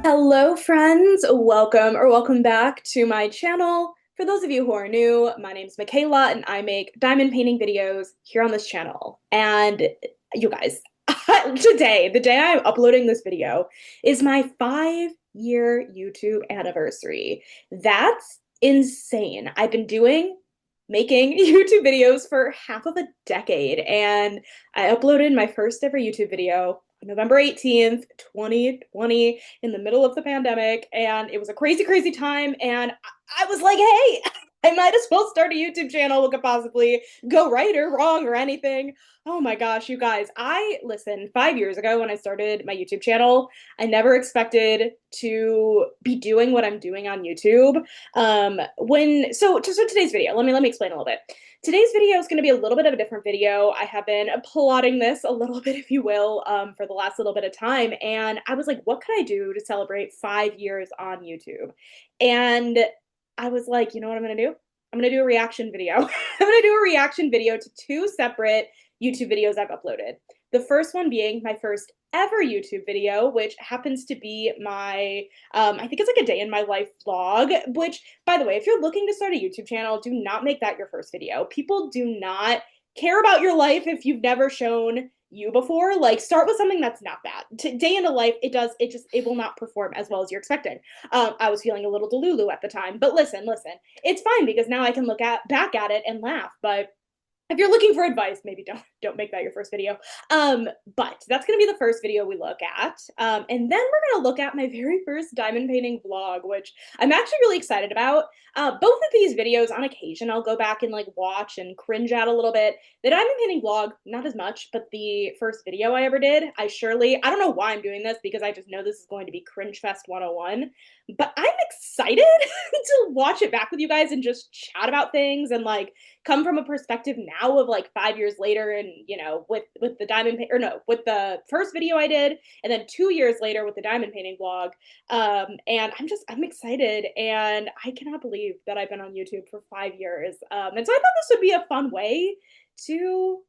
Hello, friends. Welcome back to my channel. For those of you who are new, my name is Michaela and I make diamond painting videos here on this channel. And you guys, today, the day I'm uploading this video, is my 5-year YouTube anniversary. That's insane. I've been making YouTube videos for half of a decade, and I uploaded my first ever YouTube video November 18th, 2020, in the middle of the pandemic, and it was a crazy, crazy time. And I was like, hey, I might as well start a YouTube channel. What could possibly go right or wrong or anything? Oh my gosh, you guys. Listen, 5 years ago when I started my YouTube channel, I never expected to be doing what I'm doing on YouTube. So today's video, let me explain a little bit. Today's video is going to be a little bit of a different video. I have been plotting this a little bit, if you will, for the last little bit of time. And I was like, what could I do to celebrate 5 years on YouTube? And I was like, you know what I'm going to do? I'm going to do a reaction video. I'm going to do a reaction video to two separate YouTube videos I've uploaded. The first one being my first ever YouTube video, which happens to be my, I think it's like a day in my life vlog, which, by the way, if you're looking to start a YouTube channel, do not make that your first video. People do not care about your life if you've never shown you before. Like, start with something that's not that. Day in a life, it will not perform as well as you're expecting. I was feeling a little delulu at the time, but listen, it's fine because now I can back at it and laugh. But if you're looking for advice, maybe don't make that your first video. But that's gonna be the first video we look at. And then we're gonna look at my very first diamond painting vlog, which I'm actually really excited about. Both of these videos, on occasion, I'll go back and like watch and cringe at a little bit. The diamond painting vlog, not as much, but the first video I ever did, I don't know why I'm doing this because I just know this is going to be Cringe Fest 101. But I'm excited to watch it back with you guys and just chat about things and like come from a perspective now of like 5 years later, and with the diamond or no with the first video I did, and then 2 years later with the diamond painting vlog. And I'm excited, and I cannot believe that I've been on YouTube for 5 years. And so I thought this would be a fun way to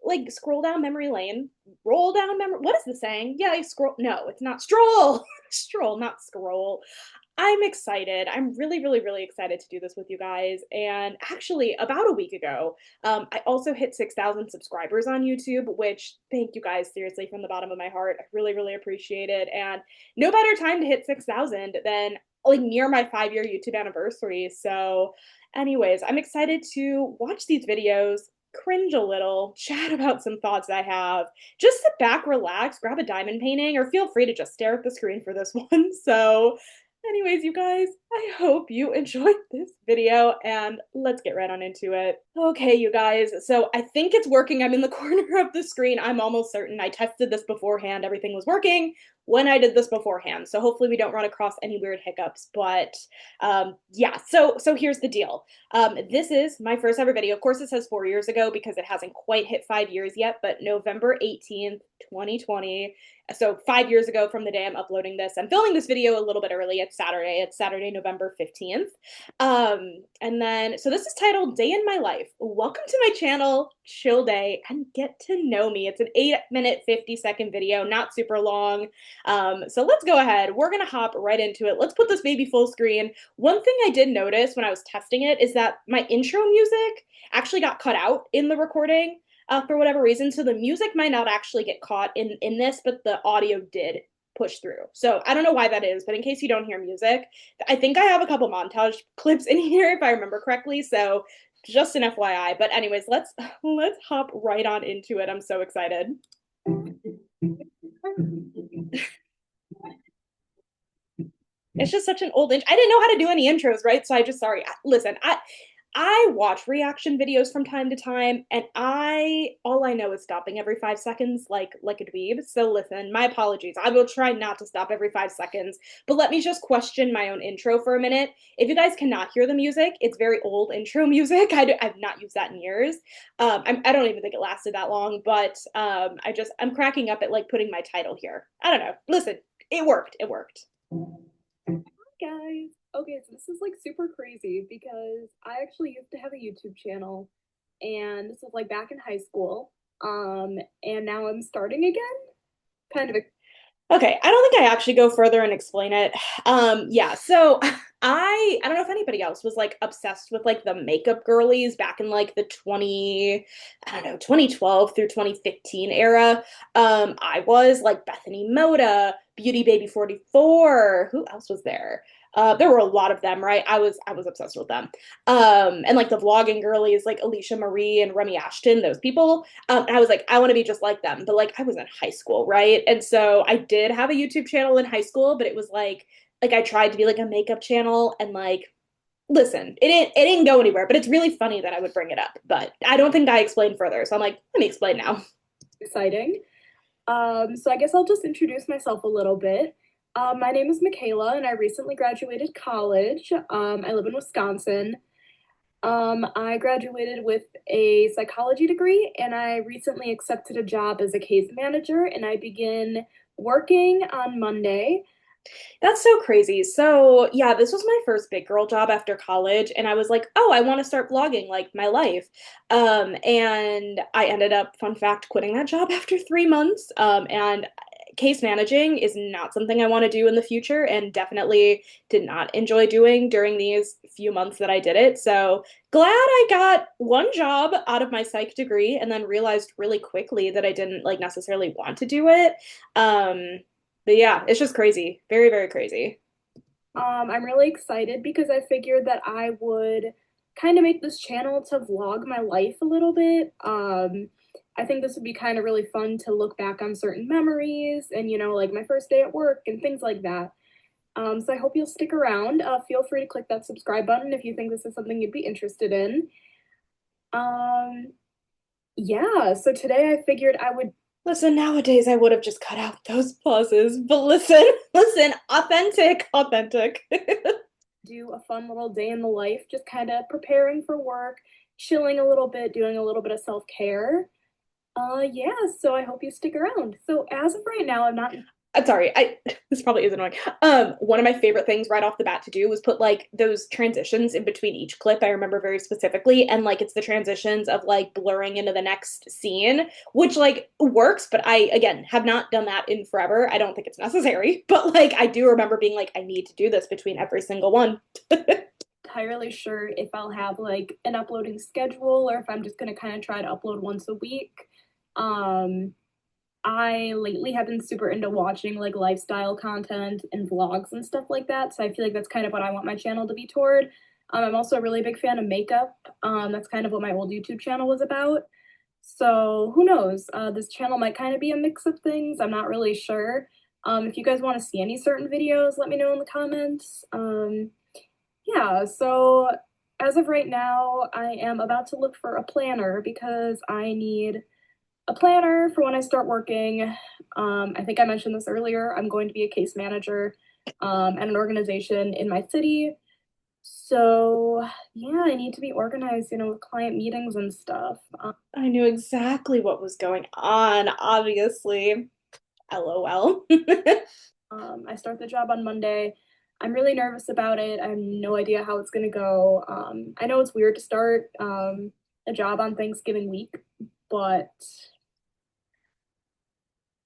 like scroll down memory lane, roll down memory. What is the saying? Yeah, you scroll. No, it's not stroll. Stroll, not scroll. I'm excited. I'm really, really, really excited to do this with you guys. And actually, about a week ago, I also hit 6,000 subscribers on YouTube, which thank you guys seriously from the bottom of my heart. I really, really appreciate it. And no better time to hit 6,000 than like near my 5-year YouTube anniversary. So, anyways, I'm excited to watch these videos, cringe a little, chat about some thoughts I have. Just sit back, relax, grab a diamond painting, or feel free to just stare at the screen for this one. So, anyways, you guys, I hope you enjoyed this video, and let's get right on into it. Okay, you guys, so I think it's working. I'm in the corner of the screen. I'm almost certain. I tested this beforehand. Everything was working when I did this beforehand. So hopefully we don't run across any weird hiccups. But yeah, so here's the deal. This is my first ever video. Of course, it says 4 years ago because it hasn't quite hit 5 years yet, but November 18th, 2020. So 5 years ago from the day I'm uploading this. I'm filming this video a little bit early. It's Saturday. It's Saturday, November 15th. And then, so this is titled Day in My Life. Welcome to my channel, chill day, and get to know me. It's an 8-minute, 50-second video, not super long. So let's go ahead. We're going to hop right into it. Let's put this baby full screen. One thing I did notice when I was testing it is that my intro music actually got cut out in the recording. For whatever reason. So the music might not actually get caught in this, but the audio did push through. So I don't know why that is, but in case you don't hear music, I think I have a couple montage clips in here if I remember correctly. So just an FYI. But anyways, let's hop right on into it. I'm so excited. It's just such an old intro. I didn't know how to do any intros, right? So listen, I watch reaction videos from time to time, and all I know is stopping every 5 seconds like a dweeb. So listen, my apologies. I will try not to stop every 5 seconds, but let me just question my own intro for a minute. If you guys cannot hear the music, it's very old intro music. I've not used that in years. I don't even think it lasted that long, but I'm cracking up at like putting my title here. I don't know. Listen, it worked. It worked. Guys. Okay, so this is like super crazy because I actually used to have a YouTube channel, and this was like back in high school. And now I'm starting again. Kind of Okay, I don't think I actually go further and explain it. Yeah, so I don't know if anybody else was like obsessed with like the makeup girlies back in like the 20, I don't know, 2012 through 2015 era. I was like Bethany Moda, Beauty Baby 44. Who else was there? There were a lot of them, right? I was obsessed with them. And like the vlogging girlies like Alicia Marie and Remy Ashton, those people. And I was like, I want to be just like them. But like I was in high school, right? And so I did have a YouTube channel in high school, but it was like I tried to be like a makeup channel and like listen, it didn't go anywhere, but it's really funny that I would bring it up. But I don't think I explained further. So I'm like, let me explain now. Exciting. So I guess I'll just introduce myself a little bit. My name is Michaela, and I recently graduated college. I live in Wisconsin. I graduated with a psychology degree, and I recently accepted a job as a case manager, and I begin working on Monday. That's so crazy. So, yeah, this was my first big girl job after college, and I was like, oh, I want to start vlogging like my life. And I ended up, fun fact, quitting that job after 3 months. And case managing is not something I want to do in the future, and definitely did not enjoy doing during these few months that I did it. So, glad I got one job out of my psych degree and then realized really quickly that I didn't like necessarily want to do it. Um, but yeah, it's just crazy. Very, very crazy. I'm really excited because I figured that I would kind of make this channel to vlog my life a little bit. I think this would be kind of really fun to look back on certain memories and, like my first day at work and things like that. So I hope you'll stick around. Feel free to click that subscribe button if you think this is something you'd be interested in. Um, yeah, so today I figured I would Listen, nowadays I would have just cut out those pauses, but listen, listen, authentic, authentic. do a fun little day in the life, just kind of preparing for work, chilling a little bit, doing a little bit of self-care. Yeah, so I hope you stick around. So as of right now, I'm not. I'm sorry, I this probably is annoying. One of my favorite things right off the bat to do was put like those transitions in between each clip. I remember very specifically, and like it's the transitions of like blurring into the next scene, which like works, but I again have not done that in forever. I don't think it's necessary, but like I do remember being like, I need to do this between every single one. Entirely sure if I'll have like an uploading schedule or if I'm just gonna kind of try to upload once a week. Um, I lately have been super into watching like lifestyle content and vlogs and stuff like that. So I feel like that's kind of what I want my channel to be toward. I'm also a really big fan of makeup. That's kind of what my old YouTube channel was about. So who knows? This channel might kind of be a mix of things. I'm not really sure. If you guys want to see any certain videos, let me know in the comments. Yeah, so as of right now, I am about to look for a planner because I need a planner for when I start working. I think I mentioned this earlier. I'm going to be a case manager at an organization in my city. So yeah, I need to be organized, with client meetings and stuff. I knew exactly what was going on, obviously. LOL. I start the job on Monday. I'm really nervous about it. I have no idea how it's gonna go. I know it's weird to start a job on Thanksgiving week, but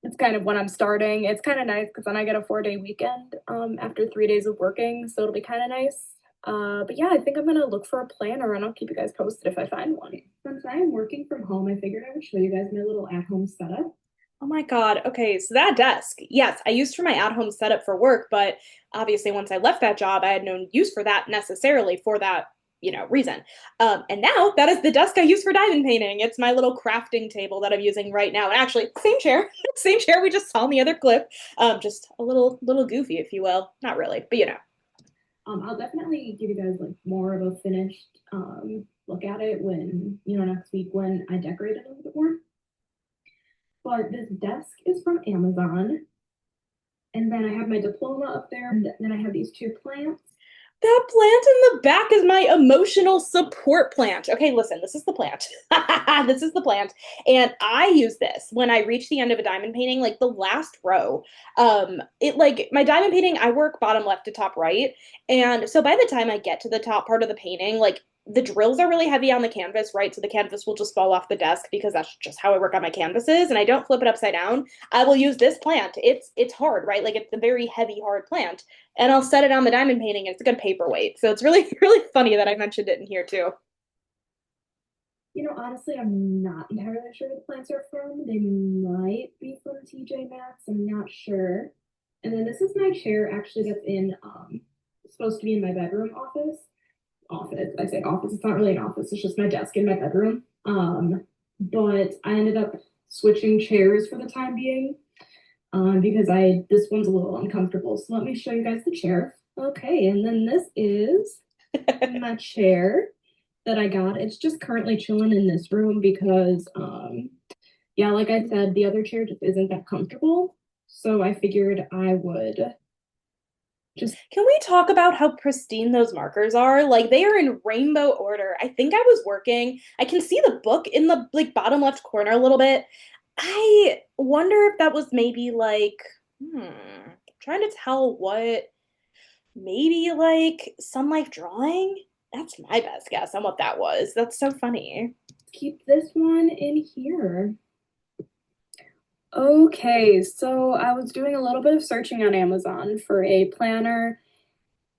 it's kind of when I'm starting. It's kind of nice because then I get a 4-day weekend after 3 days of working, so it'll be kind of nice. But yeah, I think I'm gonna look for a planner and I'll keep you guys posted if I find one. Since I am working from home, I figured I would show you guys my little at-home setup. Oh my God. Okay, so that desk, yes, I used for my at-home setup for work, but obviously once I left that job, I had no use for that necessarily for that, reason. And now that is the desk I use for diamond painting. It's my little crafting table that I'm using right now. And actually, same chair, same chair we just saw in the other clip. Just a little goofy, if you will. Not really, but I'll definitely give you guys like more of a finished look at it when, next week when I decorate it a little bit more. But this desk is from Amazon. And then I have my diploma up there. And then I have these two plants. That plant in the back is my emotional support plant. Okay, listen, this is the plant. This is the plant. And I use this when I reach the end of a diamond painting, like the last row. It like my diamond painting, I work bottom left to top right. And so by the time I get to the top part of the painting, like the drills are really heavy on the canvas, right? So the canvas will just fall off the desk because that's just how I work on my canvases. And I don't flip it upside down. I will use this plant. It's hard, right? Like it's a very heavy, hard plant. And I'll set it on the diamond painting and it's a good paperweight. So it's really, really funny that I mentioned it in here too. You know, honestly, I'm not entirely sure where the plants are from. They might be from TJ Maxx. I'm not sure. And then this is my chair actually that's in supposed to be in my bedroom office. I say office, it's not really an office, it's just my desk in my bedroom. But I ended up switching chairs for the time being. Because I this one's a little uncomfortable. So let me show you guys the chair. Okay, and then this is my chair that I got. It's just currently chilling in this room because yeah, like I said, the other chair just isn't that comfortable. So I figured I would just Can we talk about how pristine those markers are? Like they are in rainbow order. I think I was working. I can see the book in the like bottom left corner a little bit. I wonder if that was maybe like, trying to tell what maybe like Sun Life drawing. That's my best guess on what that was. That's so funny. keep this one in here. Okay, so I was doing a little bit of searching on Amazon for a planner,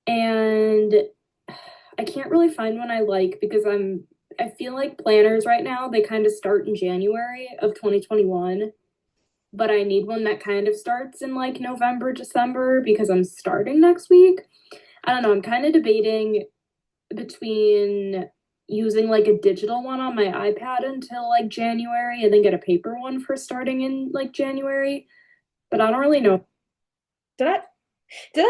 and I can't really find one I like because I feel like planners right now, they kind of start in January of 2021, but I need one that kind of starts in like November, December because I'm starting next week. I don't know, I'm kind of debating between using like a digital one on my iPad until like January and then get a paper one for starting in like January, but I don't really know. Did I did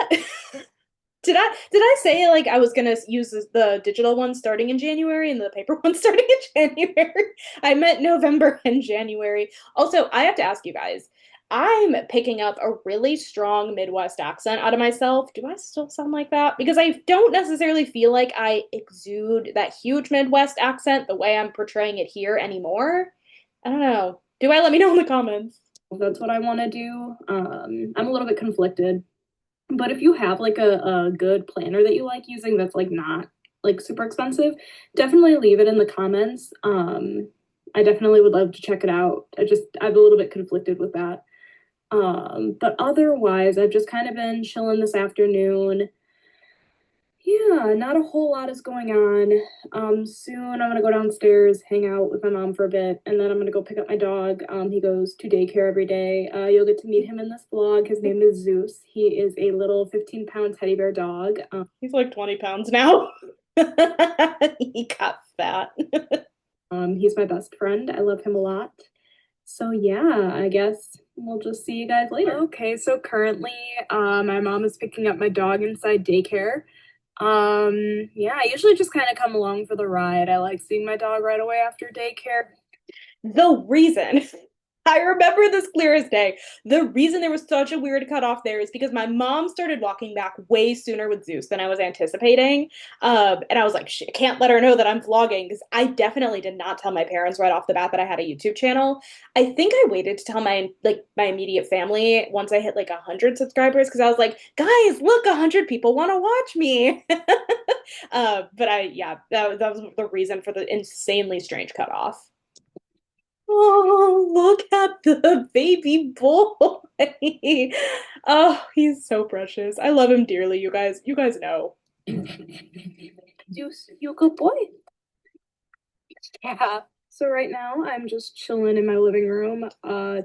I did I say like I was gonna use the digital one starting in January and the paper one starting in January? I meant November and January. Also, I have to ask you guys, I'm picking up a really strong Midwest accent out of myself. Do I still sound like that? Because I don't necessarily feel like I exude that huge Midwest accent the way I'm portraying it here anymore. I don't know. Do I? Let me know in the comments. That's what I want to do. I'm a little bit conflicted. But if you have like a good planner that you like using that's like not like super expensive, definitely leave it in the comments. I definitely would love to check it out. I'm a little bit conflicted with that. But otherwise, I've just kind of been chilling this afternoon. Yeah, not a whole lot is going on. Soon I'm gonna go downstairs, hang out with my mom for a bit, and then I'm gonna go pick up my dog. He goes to daycare every day. You'll get to meet him in this vlog. His name is Zeus. He is a little 15-pound teddy bear dog. He's like 20 pounds now. He got fat. He's my best friend. I love him a lot. So yeah, I guess we'll just see you guys later. Okay, so currently, my mom is picking up my dog inside daycare. Yeah, I usually just kind of come along for the ride. I like seeing my dog right away after daycare. The reason I remember this clear as day. The reason there was such a weird cutoff there is because my mom started walking back way sooner with Zeus than I was anticipating. And I was like, I can't let her know that I'm vlogging because I definitely did not tell my parents right off the bat that I had a YouTube channel. I think I waited to tell my immediate family once I hit like 100 subscribers because I was like, guys, look, 100 people want to watch me. But that was the reason for the insanely strange cutoff. Oh, look at the baby boy. Oh, he's so precious. I love him dearly, you guys. You guys know. You good boy. Yeah. So right now I'm just chilling in my living room.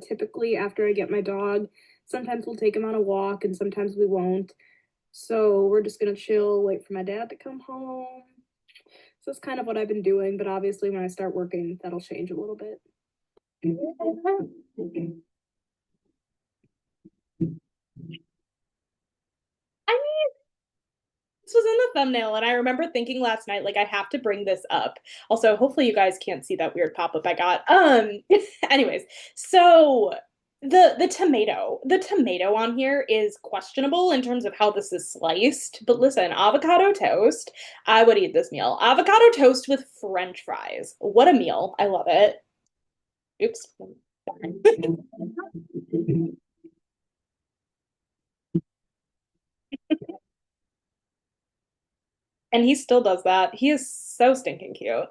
Typically after I get my dog, sometimes we'll take him on a walk and sometimes we won't. So we're just gonna chill, wait for my dad to come home. So that's kind of what I've been doing, but obviously when I start working, that'll change a little bit. I mean, this was in the thumbnail, and I remember thinking last night, like, I have to bring this up. Also, hopefully you guys can't see that weird pop-up I got. Anyways, so the tomato on here is questionable in terms of how this is sliced. But listen, avocado toast, I would eat this meal. Avocado toast with French fries. What a meal. I love it. Oops. And he still does that. He is so stinking cute.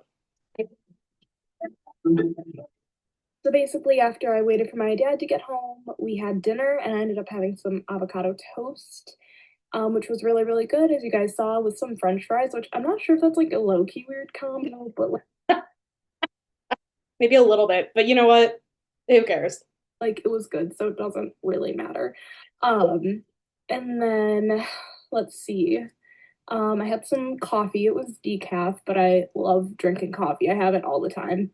So basically, after I waited for my dad to get home, we had dinner and I ended up having some avocado toast, which was really, really good, as you guys saw, with some French fries, which I'm not sure if that's like a low-key weird combo, but Maybe a little bit, but you know what? Who cares? like it was good, so it doesn't really matter. Um, and then let's see. I had some coffee. It was decaf, but I love drinking coffee. I have it all the time.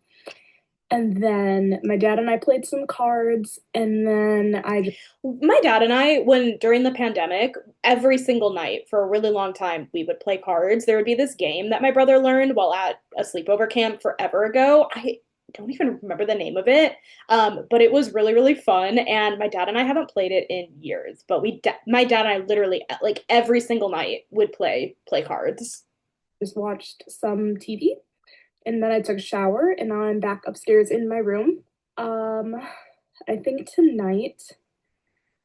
And then my dad and I played some cards, and then I just My dad and I, when during the pandemic, every single night for a really long time, we would play cards. There would be this game that my brother learned while at a sleepover camp forever ago. I don't even remember the name of it, but it was really, really fun. And my dad and I haven't played it in years, but my dad and I literally like every single night would play cards. just watched some TV, and then I took a shower, and now I'm back upstairs in my room. Um, I think tonight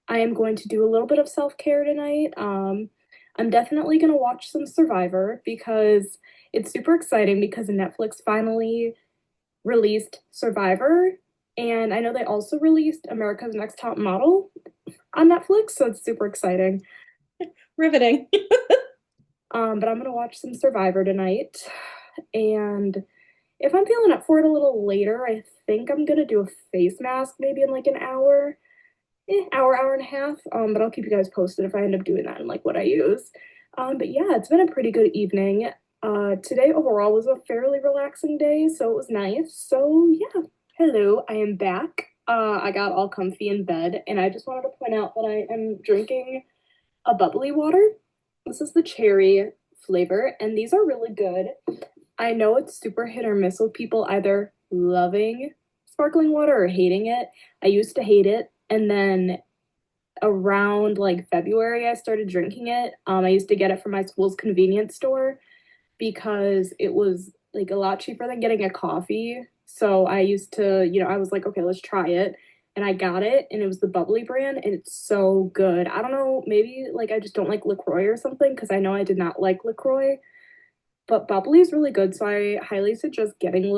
I am going to do a little bit of self-care tonight. I'm definitely going to watch some Survivor because it's super exciting because Netflix finally released Survivor, and I know they also released America's Next Top Model on Netflix, so it's super exciting. Riveting. But I'm gonna watch some Survivor tonight, and if I'm feeling up for it a little later, I think I'm gonna do a face mask maybe in like an hour, hour and a half. But I'll keep you guys posted if I end up doing that and like what I use. But yeah, it's been a pretty good evening. Today overall was a fairly relaxing day, so it was nice. So yeah, hello, I am back. I got all comfy in bed, and I just wanted to point out that I am drinking a bubbly water. This is the cherry flavor, and these are really good. I know it's super hit or miss with people either loving sparkling water or hating it. I used to hate it, and then around like February, I started drinking it. I used to get it from my school's convenience store because it was like a lot cheaper than getting a coffee. So I used to, I was like, okay, let's try it. And I got it, and it was the bubbly brand, and it's so good. I don't know, maybe like I just don't like LaCroix or something because I know I did not like LaCroix, but bubbly is really good. So I highly suggest getting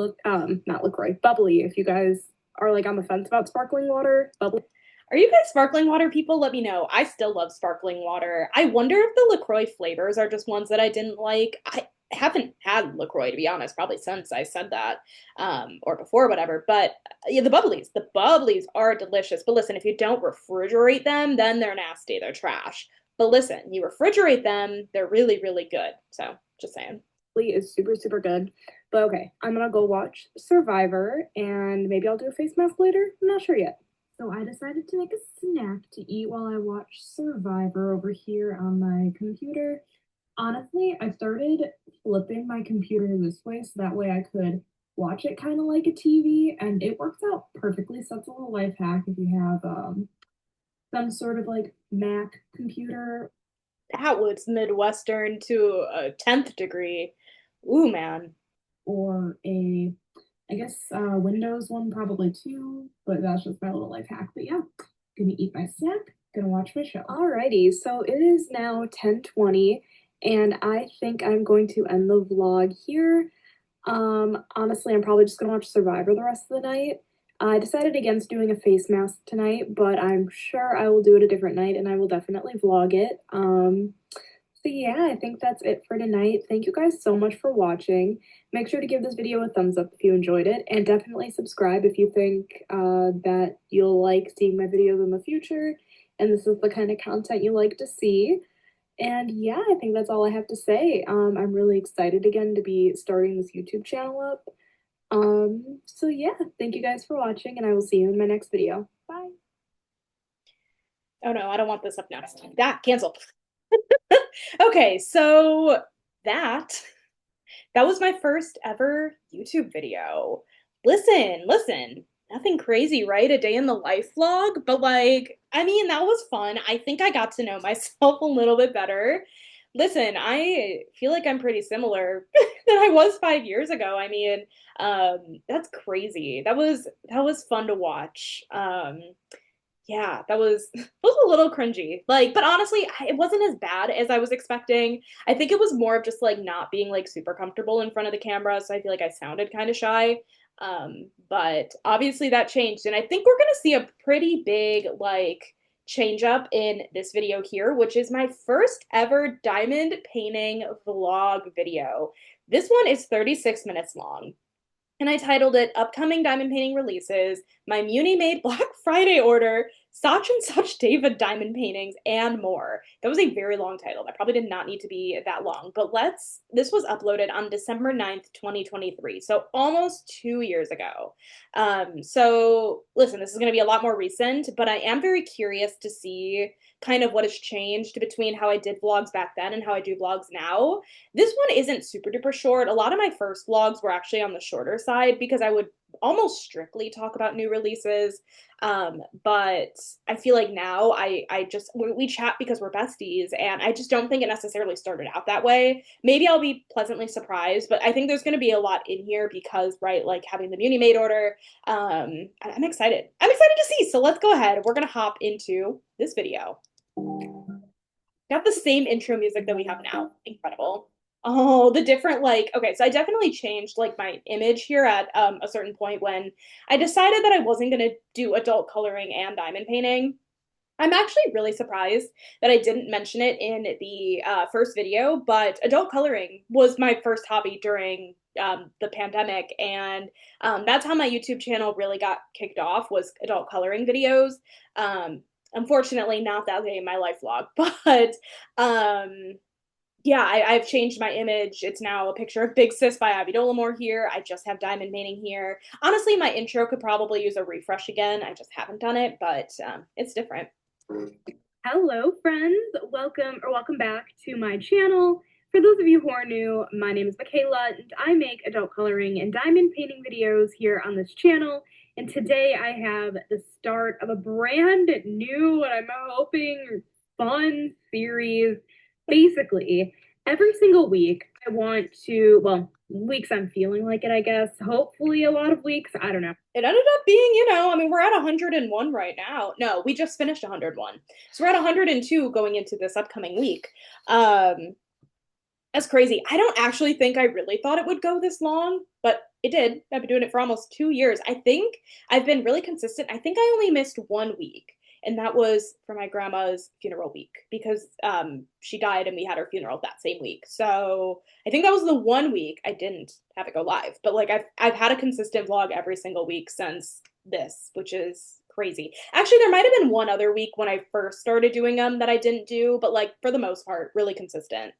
not LaCroix, bubbly if you guys are like on the fence about sparkling water. Bubbly. Are you guys sparkling water people? Let me know. I still love sparkling water. I wonder if the LaCroix flavors are just ones that I didn't like. I haven't had LaCroix, to be honest, probably since I said that, or before, whatever. But yeah, the bubblies are delicious. But listen, if you don't refrigerate them, then they're nasty. They're trash. But listen, you refrigerate them, they're really, really good. So just saying. Is super, super good. But okay, I'm gonna go watch Survivor and maybe I'll do a face mask later. I'm not sure yet. So I decided to make a snack to eat while I watch Survivor over here on my computer. Honestly, I started flipping my computer this way so that way I could watch it kind of like a TV, and it works out perfectly. So that's a little life hack if you have some sort of like Mac computer Atwood's Midwestern to a 10th degree. Ooh, man. or a I guess Windows one probably too, but that's just my little life hack. But yeah, gonna eat my snack, gonna watch my show. Alrighty, so it is now 10:20, and I think I'm going to end the vlog here. Honestly, I'm probably just gonna watch Survivor the rest of the night. I decided against doing a face mask tonight, but I'm sure I will do it a different night, and I will definitely vlog it. So yeah, I think that's it for tonight. Thank you guys so much for watching. Make sure to give this video a thumbs up if you enjoyed it, and definitely subscribe if you think that you'll like seeing my videos in the future, and this is the kind of content you like to see. And yeah, I think that's all I have to say. I'm really excited again to be starting this YouTube channel up. So yeah, thank you guys for watching, and I will see you in my next video. Bye. Oh no, I don't want this up next. That cancel. Okay, so that that was my first ever YouTube video. Listen, nothing crazy, right? A day in the life vlog, but like, I mean, that was fun. I think I got to know myself a little bit better. Listen, I feel like I'm pretty similar than I was 5 years ago. I mean, that's crazy. That was fun to watch. Yeah, that was it was a little cringy. Like, but honestly, it wasn't as bad as I was expecting. I think it was more of just like not being like super comfortable in front of the camera, so I feel like I sounded kind of shy. But obviously that changed, and I think we're gonna see a pretty big like change up in this video here, which is my first ever diamond painting vlog video. This one is 36 minutes long. And I titled it Upcoming Diamond Painting Releases, My Muni Made Black Friday Order, Such and Such David Diamond Paintings, and more. That was a very long title. That probably did not need to be that long. But this was uploaded on December 9th, 2023. So almost 2 years ago. So listen, this is going to be a lot more recent, but I am very curious to see kind of what has changed between how I did vlogs back then and how I do vlogs now. This one isn't super duper short. A lot of my first vlogs were actually on the shorter side because I would almost strictly talk about new releases. But I feel like now I just we chat because we're besties, and I just don't think it necessarily started out that way. Maybe I'll be pleasantly surprised, but I think there's going to be a lot in here because right, like having the Muni Made order. I'm excited. I'm excited to see. So let's go ahead. We're gonna hop into this video. Got the same intro music that we have now. Incredible. Oh, the different like okay, so I definitely changed like my image here at a certain point when I decided that I wasn't gonna do adult coloring and diamond painting. I'm actually really surprised that I didn't mention it in the first video, but adult coloring was my first hobby during the pandemic, and that's how my YouTube channel really got kicked off was adult coloring videos. Um, Unfortunately, not that day in my life vlog, but um, yeah, I've changed my image. It's now a picture of Big Sis by Abby Dolamore here. I just have diamond painting here. Honestly, my intro could probably use a refresh again. I just haven't done it, but it's different. Hello, friends. Welcome back to my channel. For those of you who are new, my name is Michaela, and I make adult coloring and diamond painting videos here on this channel. And today I have the start of a brand new, and I'm hoping, fun series. Basically, every single week I want to, well, weeks I'm feeling like it, I guess. Hopefully a lot of weeks. I don't know. It ended up being, I mean, we're at 101 right now. No, we just finished 101. So we're at 102 going into this upcoming week. Um, that's crazy. I don't actually think I really thought it would go this long, but it did. I've been doing it for almost 2 years. I think I've been really consistent. I think I only missed 1 week, and that was for my grandma's funeral week because she died and we had her funeral that same week. So I think that was the 1 week I didn't have it go live. But like I've had a consistent vlog every single week since this, which is crazy. Actually, there might have been one other week when I first started doing them that I didn't do, but like for the most part, really consistent.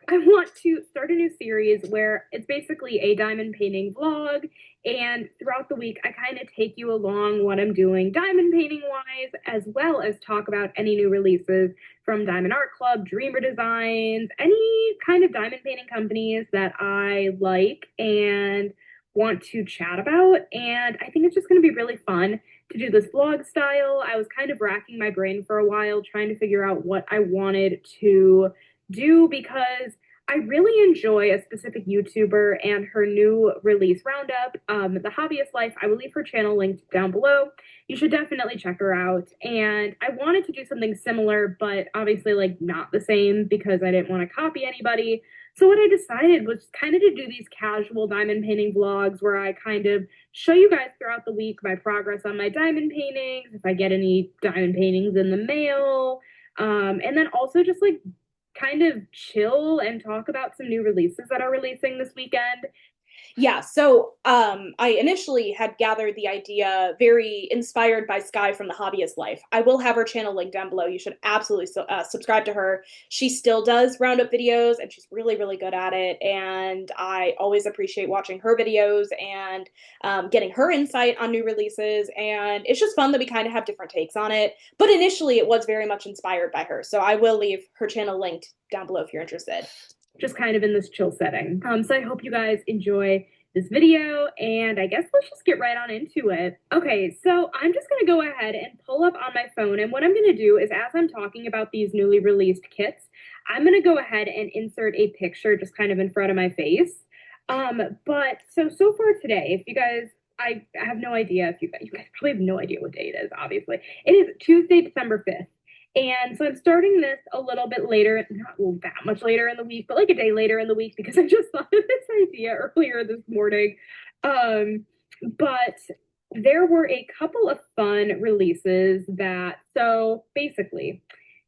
I want to start a new series where it's basically a diamond painting vlog. And throughout the week, I kind of take you along what I'm doing diamond painting wise, as well as talk about any new releases from Diamond Art Club, Dreamer Designs, any kind of diamond painting companies that I like and want to chat about. And I think it's just going to be really fun to do this vlog style. I was kind of racking my brain for a while trying to figure out what I wanted to do because I really enjoy a specific YouTuber and her new release roundup, The Hobbyist Life. I will leave her channel linked down below. You should definitely check her out. And I wanted to do something similar, but obviously like not the same because I didn't want to copy anybody. So what I decided was kind of to do these casual diamond painting vlogs where I kind of show you guys throughout the week my progress on my diamond paintings, if I get any diamond paintings in the mail, and then also just like kind of chill and talk about some new releases that are releasing this weekend. Yeah, so I initially had gathered the idea very inspired by Sky from The Hobbyist Life. I will have her channel linked down below. You should absolutely subscribe to her. She still does roundup videos, and she's really, really good at it. And I always appreciate watching her videos and getting her insight on new releases. And it's just fun that we kind of have different takes on it. But initially, it was very much inspired by her. So I will leave her channel linked down below if you're interested. Just kind of in this chill setting. So I hope you guys enjoy this video, and I guess let's just get right on into it. Okay, so I'm just gonna go ahead and pull up on my phone, and what I'm gonna do is as I'm talking about these newly released kits, I'm gonna go ahead and insert a picture just kind of in front of my face. But so far today, if you guys I have no idea if you guys probably have no idea what day it is, obviously. It is Tuesday, December 5th. And so I'm starting this a little bit later, not that much later in the week, but like a day later in the week because I just thought of this idea earlier this morning. Um, but there were a couple of fun releases so basically,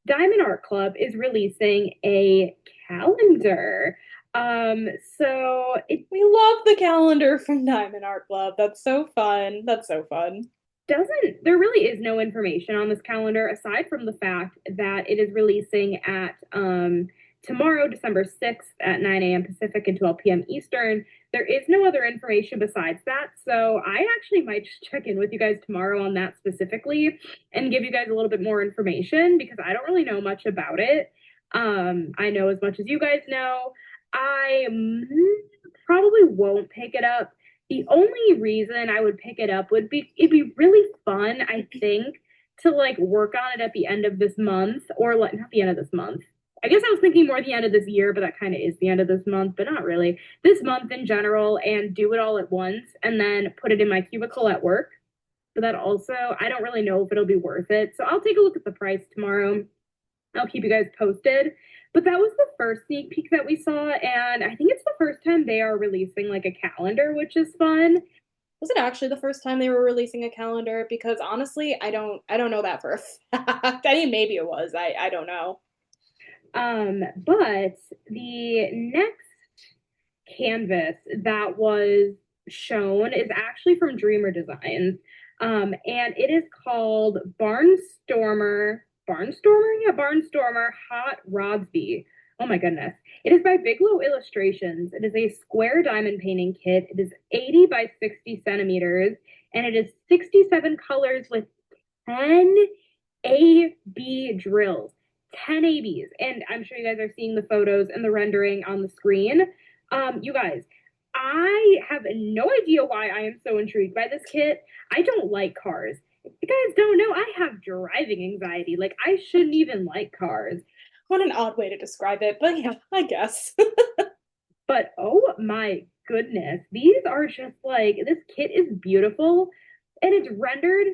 Diamond Art Club is releasing a calendar. Um, so it We love the calendar from Diamond Art Club. That's so fun. That's so fun. there really is no information on this calendar aside from the fact that it is releasing at tomorrow, December 6th at 9 a.m. Pacific and 12 p.m. Eastern. There is no other information besides that. So I actually might just check in with you guys tomorrow on that specifically and give you guys a little bit more information because I don't really know much about it. I know as much as you guys know. I probably won't pick it up. The only reason I would pick it up would be it'd be really fun, I think, to like work on it at the end of this month or like not the end of this month. I guess I was thinking more the end of this year, but that kind of is the end of this month, but not really. This month in general and do it all at once and then put it in my cubicle at work. But that also, I don't really know if it'll be worth it. So I'll take a look at the price tomorrow. I'll keep you guys posted. But that was the first sneak peek that we saw, and I think it's the first time they are releasing like a calendar, which is fun. Was it actually the first time they were releasing a calendar? Because honestly, I don't know that for a fact. I mean, maybe it was. I don't know. But the next canvas that was shown is actually from Dreamer Designs. And it is called Barnstormer Hot Rodsby. Oh my goodness. It is by Bigelow Illustrations. It is a square diamond painting kit. It is 80 by 60 centimeters, and it is 67 colors with 10 AB drills. 10 ABs. And I'm sure you guys are seeing the photos and the rendering on the screen. You guys, I have no idea why I am so intrigued by this kit. I don't like cars. If you guys don't know, I have driving anxiety. Like, I shouldn't even like cars. What an odd way to describe it, but yeah, I guess. But oh my goodness, these are just like, this kit is beautiful and it's rendered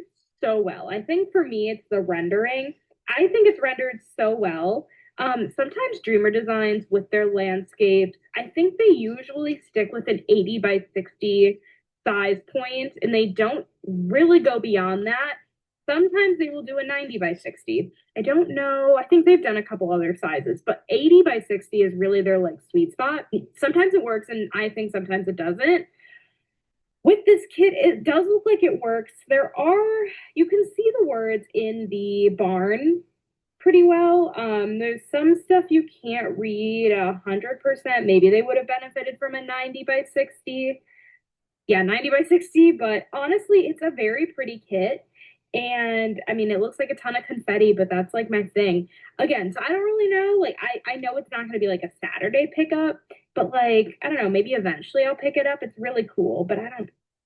so well. I think for me, it's the rendering. I think it's rendered so well. Sometimes Dreamer Designs with their landscapes, I think they usually stick with an 80 by 60 size point and they don't really go beyond that. Sometimes they will do a 90 by 60. I don't know. I think they've done a couple other sizes, but 80 by 60 is really their like sweet spot. Sometimes it works and I think sometimes it doesn't. With this kit, it does look like it works. You can see the words in the barn pretty well. There's some stuff you can't read 100%. Maybe they would have benefited from a 90 by 60. Yeah, 90 by 60, but honestly, it's a very pretty kit. And I mean, it looks like a ton of confetti, but that's like my thing. Again, so I don't really know. Like, I know it's not going to be like a Saturday pickup, but like, I don't know, maybe eventually I'll pick it up. It's really cool, but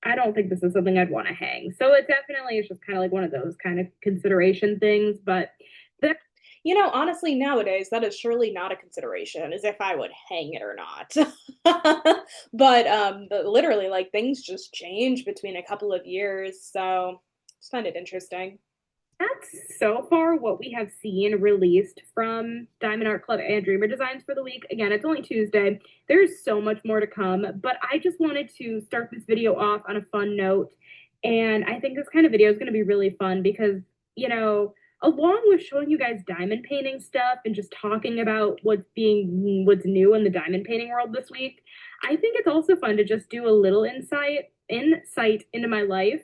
I don't think this is something I'd want to hang. So it definitely is just kind of like one of those kind of consideration things. But that Honestly, nowadays, that is surely not a consideration, as if I would hang it or not. But literally, like things just change between a couple of years, so just find it interesting. That's so far what we have seen released from Diamond Art Club and Dreamer Designs for the week. Again, it's only Tuesday. There's so much more to come, but I just wanted to start this video off on a fun note. And I think this kind of video is going to be really fun because, along with showing you guys diamond painting stuff and just talking about what's new in the diamond painting world this week, I think it's also fun to just do a little insight into my life.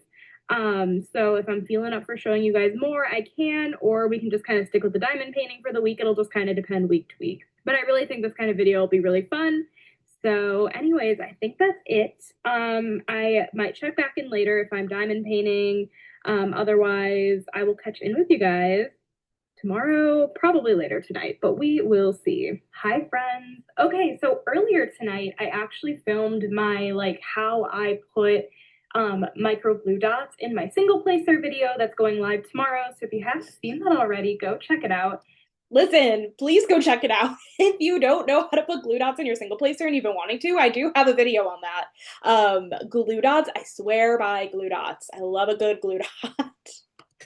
So if I'm feeling up for showing you guys more, I can, or we can just kind of stick with the diamond painting for the week. It'll just kind of depend week to week. But I really think this kind of video will be really fun. So anyways, I think that's it. I might check back in later if I'm diamond painting. Otherwise, I will catch in with you guys tomorrow, probably later tonight, but we will see. Hi, friends. Okay, so earlier tonight, I actually filmed my like how I put micro blue dots in my single placer video that's going live tomorrow. So if you haven't seen that already, go check it out. Listen, please go check it out. If you don't know how to put glue dots in your single placer and you've been wanting to, I do have a video on that. Glue dots, I swear by glue dots. I love a good glue dot.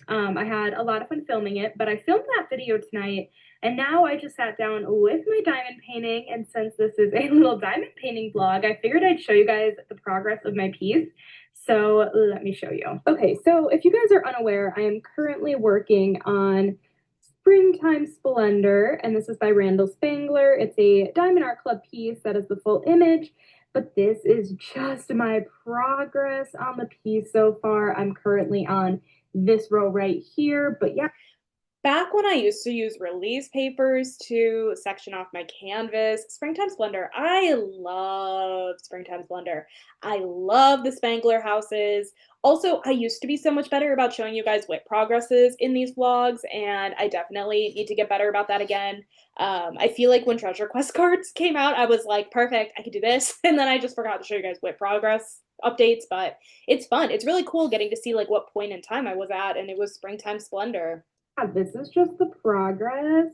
I had a lot of fun filming it, but I filmed that video tonight, and now I just sat down with my diamond painting. And since this is a little diamond painting vlog, I figured I'd show you guys the progress of my piece. So let me show you. Okay, so if you guys are unaware, I am currently working on Springtime Splendor, and this is by Randall Spangler. It's a Diamond Art Club piece that is the full image, but this is just my progress on the piece so far. I'm currently on this row right here, but yeah. Back when I used to use release papers to section off my canvas, Springtime Splendor, I love Springtime Splendor. I love the Spangler houses. Also, I used to be so much better about showing you guys what progresses in these vlogs, and I definitely need to get better about that again. I feel like when Treasure Quest cards came out, I was like, perfect, I could do this, and then I just forgot to show you guys what progress updates, but it's fun. It's really cool getting to see like what point in time I was at, and it was Springtime Splendor. This is just the progress.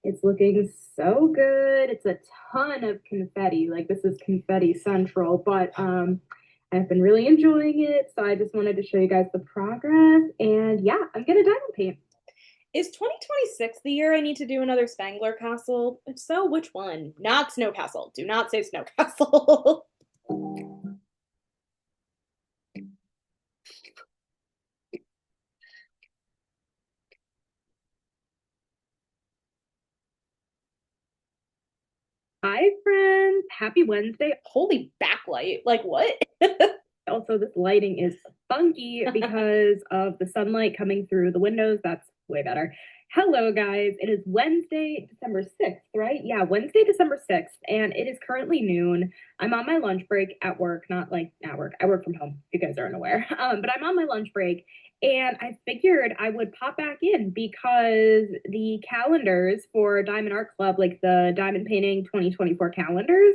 It's looking so good. It's a ton of confetti. Like this is confetti central, but I've been really enjoying it. So I just wanted to show you guys the progress. And yeah, I'm gonna diamond paint. Is 2026 the year I need to do another Spangler Castle? If so, which one? Not Snow Castle. Do not say Snow Castle. Hi, friends. Happy Wednesday. Holy backlight. Like what? Also, this lighting is funky because of the sunlight coming through the windows. That's way better. Hello, guys. It is Wednesday, December 6th, right? Yeah, Wednesday, December 6th, and it is currently noon. I'm on my lunch break at work, not like at work. I work from home, if you guys aren't aware. But I'm on my lunch break, and I figured I would pop back in because the calendars for Diamond Art Club, like the Diamond Painting 2024 calendars,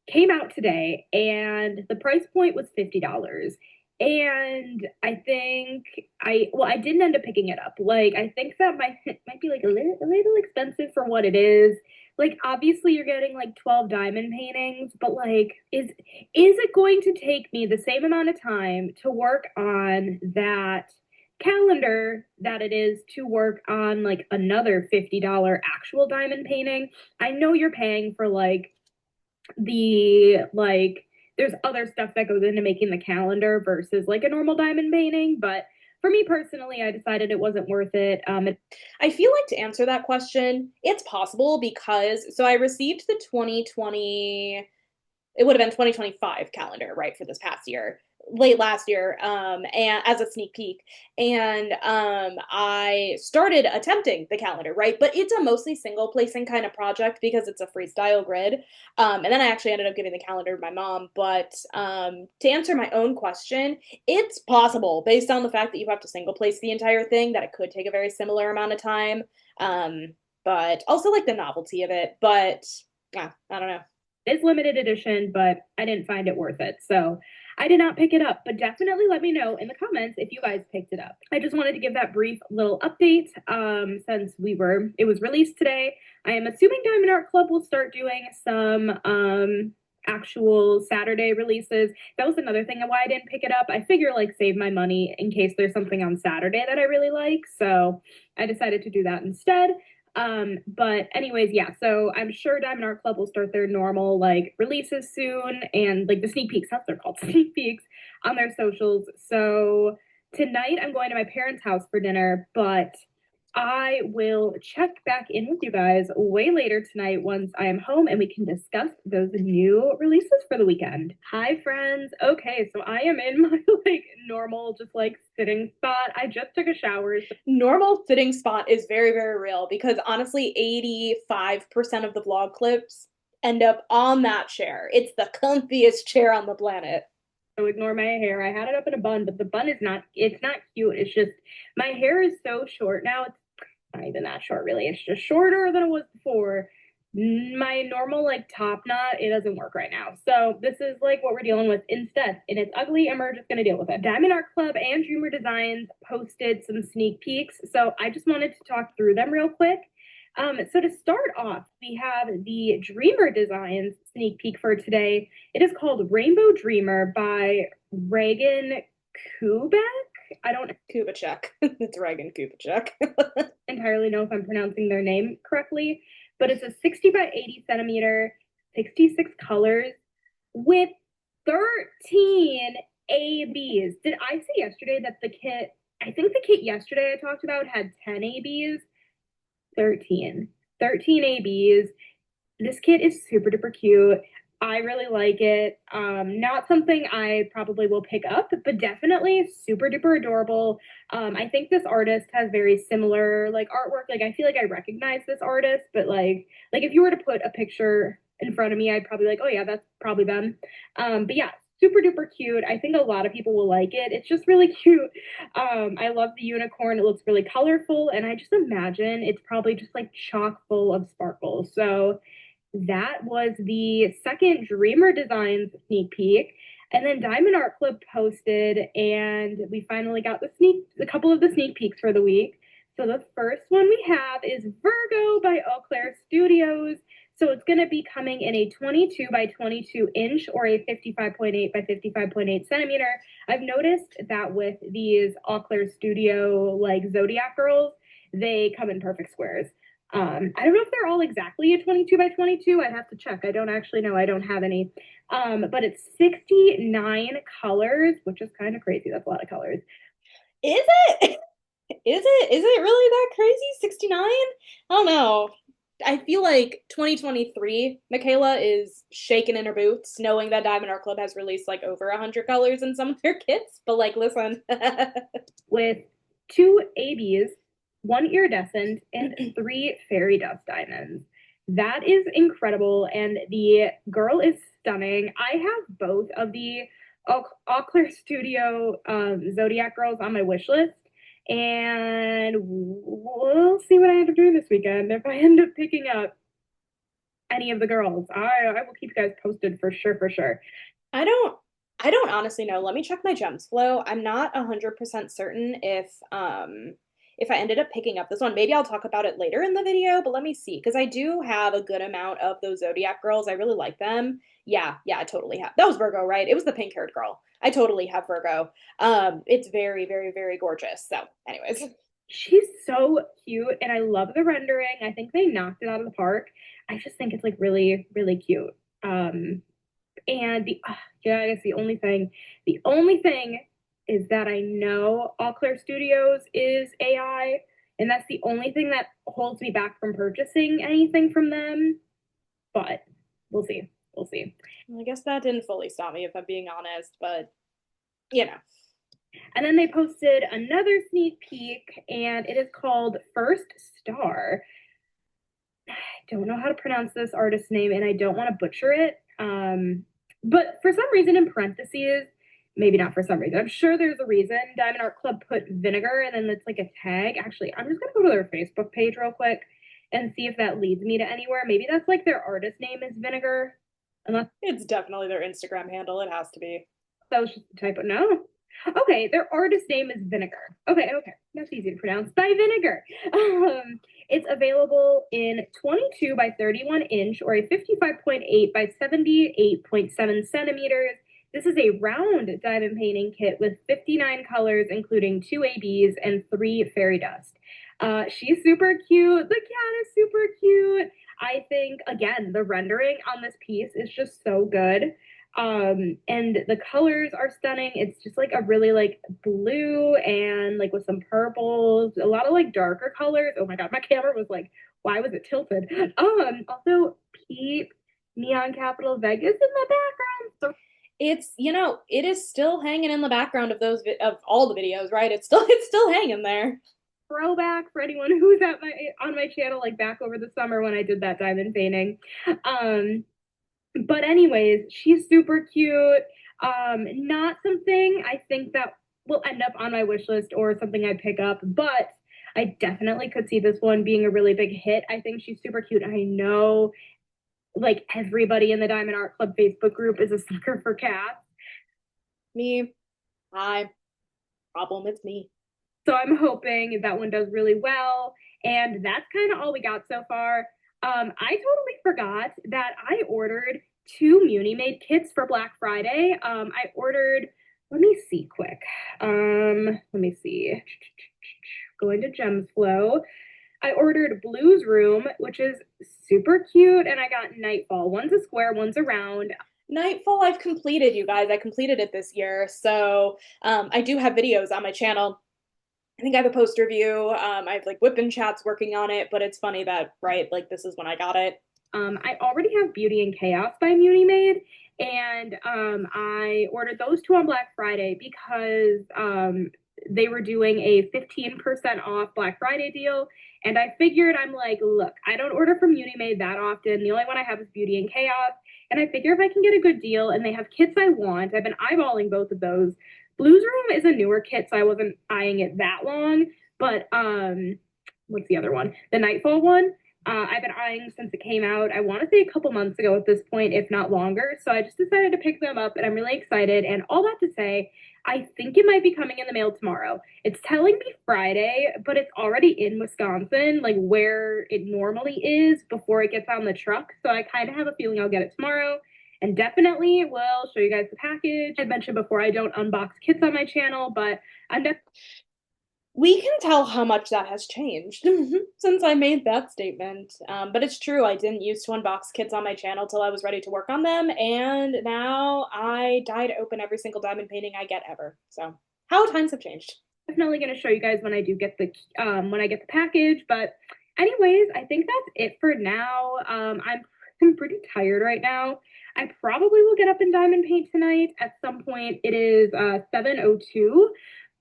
came out today, and the price point was $50. And I think I didn't end up picking it up. Like I think that might be like a little expensive for what it is. Like obviously you're getting like 12 diamond paintings, but like is it going to take me the same amount of time to work on that calendar that it is to work on like another $50 actual diamond painting? I know you're paying for like there's other stuff that goes into making the calendar versus like a normal diamond painting, but for me personally, I decided it wasn't worth it. I feel like to answer that question, it's possible because so I received the 2020, it would have been 2025 calendar, right, for this past year, late last year, and as a sneak peek. And I started attempting the calendar, right? But it's a mostly single placing kind of project because it's a freestyle grid. And then I actually ended up giving the calendar to my mom. But to answer my own question, it's possible based on the fact that you have to single place the entire thing that it could take a very similar amount of time. But also like the novelty of it. But yeah, I don't know. It's limited edition, but I didn't find it worth it. So I did not pick it up, but definitely let me know in the comments if you guys picked it up. I just wanted to give that brief little update since it was released today. I am assuming Diamond Art Club will start doing some actual Saturday releases. That was another thing why I didn't pick it up. I figure like save my money in case there's something on Saturday that I really like. So I decided to do that instead. But anyways, yeah, so I'm sure Diamond Art Club will start their normal like releases soon, and like the sneak peeks, that's what they're called, sneak peeks on their socials. So tonight I'm going to my parents' house for dinner, but I will check back in with you guys way later tonight once I am home and we can discuss those new releases for the weekend. Hi friends. Okay, so I am in my like normal just like sitting spot. I just took a shower. Normal sitting spot is very, very real because honestly, 85% of the vlog clips end up on that chair. It's the comfiest chair on the planet. So ignore my hair. I had it up in a bun, but the bun it's not cute. It's just my hair is so short now. It's not even that short really. It's just shorter than it was before. My normal like top knot, it doesn't work right now. So this is like what we're dealing with instead. And it's ugly and we're just gonna deal with it. Diamond Art Club and Dreamer Designs posted some sneak peeks. So I just wanted to talk through them real quick. So to start off, we have the Dreamer Designs sneak peek for today. It is called Rainbow Dreamer by Reagan Kubek. I don't Kubachek. It's Reagan Kubachek. entirely know if I'm pronouncing their name correctly, but it's a 60 by 80 centimeter, 66 colors with 13 ABs. Did I say yesterday that the kit, I think the kit yesterday I talked about had 10 ABs? 13. 13 ABs. This kit is super duper cute. I really like it. Not something I probably will pick up, but definitely super duper adorable. I think this artist has very similar like artwork. Like I feel like I recognize this artist, but like if you were to put a picture in front of me, I'd probably like, oh yeah, that's probably them. But yeah, super duper cute. I think a lot of people will like it. It's just really cute. I love the unicorn. It looks really colorful, and I just imagine it's probably just like chock full of sparkles. So that was the second Dreamer Designs sneak peek. And then Diamond Art Club posted, and we finally got a couple of the sneak peeks for the week. So the first one we have is Virgo by Eau Claire Studios. So it's going to be coming in a 22 by 22 inch or a 55.8 by 55.8 centimeter. I've noticed that with these Eau Claire Studio like Zodiac girls, they come in perfect squares. I don't know if they're all exactly a 22 by 22. I'd have to check. I don't actually know. I don't have any. But it's 69 colors, which is kind of crazy. That's a lot of colors. Is it? Is it really that crazy? 69? I don't know. I feel like 2023, Michaela is shaking in her boots, knowing that Diamond Art Club has released like over 100 colors in some of their kits. But like, listen. With two ABs, one iridescent, and three fairy dust diamonds. That is incredible. And the girl is stunning. I have both of the Eau Claire Studio Zodiac girls on my wish list. And we'll see what I end up doing this weekend. If I end up picking up any of the girls, I will keep you guys posted for sure, for sure. I don't I don't honestly know. Let me check my gems flow. I'm not 100% certain if I ended up picking up this one. Maybe I'll talk about it later in the video, but let me see because I do have a good amount of those Zodiac girls. I really like them. Yeah, I totally have. That was Virgo, right? It was the pink-haired girl. I totally have Virgo. It's very, very, very gorgeous. So, anyways. She's so cute and I love the rendering. I think they knocked it out of the park. I just think it's like really, really cute. And yeah, I guess the only thing is that I know All Clear Studios is AI, and that's the only thing that holds me back from purchasing anything from them. But we'll see. We'll see. I guess that didn't fully stop me if I'm being honest, but you know. And then they posted another sneak peek, and it is called First Star. I don't know how to pronounce this artist's name, and I don't want to butcher it. But for some reason, in parentheses, maybe not for some reason, I'm sure there's a reason. Diamond Art Club put vinegar, and then it's like a tag. Actually, I'm just gonna go to their Facebook page real quick and see if that leads me to anywhere. Maybe that's like their artist name is vinegar, unless It's definitely their Instagram handle. It has to be. that was just a typo. No. Okay, their artist name is Vinegar. Okay, that's easy to pronounce. By Vinegar. It's available in 22 by 31 inch or a 55.8 by 78.7 centimeters. This is a round diamond painting kit with 59 colors, including two ABs and three fairy dust. She's super cute. The cat is super cute. I think, again, the rendering on this piece is just so good. And the colors are stunning. It's just like a really like blue and like with some purples, a lot of like darker colors. Oh my god, my camera was like, why was it tilted? Also Peep Neon Capital Vegas in the background. So It is still hanging in the background of of all the videos, right? It's still hanging there. throwback for anyone who's at my on my channel like back over the summer when I did that diamond painting. Um but anyways, she's super cute. Not something I think that will end up on my wish list or something I pick up, but I definitely could see this one being a really big hit. I think she's super cute. I know like everybody in the Diamond Art Club Facebook group is a sucker for cats. Me, I problem, it's me. So I'm hoping that one does really well. And that's kind of all we got so far. I totally forgot that I ordered two Muni Made kits for Black Friday. I ordered, let me see quick. Let me see. Going to Gems Flow. I ordered Blues Room, which is super cute, and I got Nightfall. One's a square, one's a round. Nightfall, I've completed, you guys. I completed it this year. So I do have videos on my channel. I think I have a post review. I have like Whip Chats working on it, but it's funny that, right, like this is when I got it. I already have Beauty and Chaos by Muni Made, and I ordered those two on Black Friday because they were doing a 15% off Black Friday deal. And I figured, I'm like, look, I don't order from Muni Made that often. The only one I have is Beauty and Chaos. And I figure if I can get a good deal and they have kits I want, I've been eyeballing both of those. Blues Room is a newer kit, so I wasn't eyeing it that long. But what's the other one? The Nightfall one. I've been eyeing since it came out. I want to say a couple months ago at this point, if not longer. So I just decided to pick them up, and I'm really excited. And all that to say, I think it might be coming in the mail tomorrow. It's telling me Friday, but it's already in Wisconsin, like where it normally is before it gets on the truck. So I kind of have a feeling I'll get it tomorrow. And definitely will show you guys the package. I mentioned before I don't unbox kits on my channel, but I'm definitely We can tell how much that has changed since I made that statement. But it's true, I didn't used to unbox kits on my channel till I was ready to work on them, and now I die to open every single diamond painting I get ever. So how times have changed. definitely going to show you guys when I do get the when I get the package. But anyways, I think that's it for now. I'm pretty tired right now. I probably will get up and diamond paint tonight at some point. It is 7:02,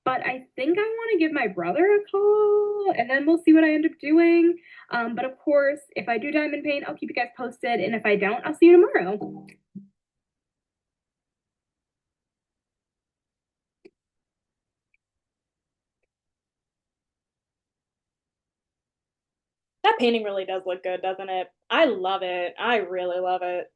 but I think I want to give my brother a call and then we'll see what I end up doing. But of course, if I do diamond paint, I'll keep you guys posted, and if I don't, I'll see you tomorrow. That painting really does look good, doesn't it? I love it. I really love it.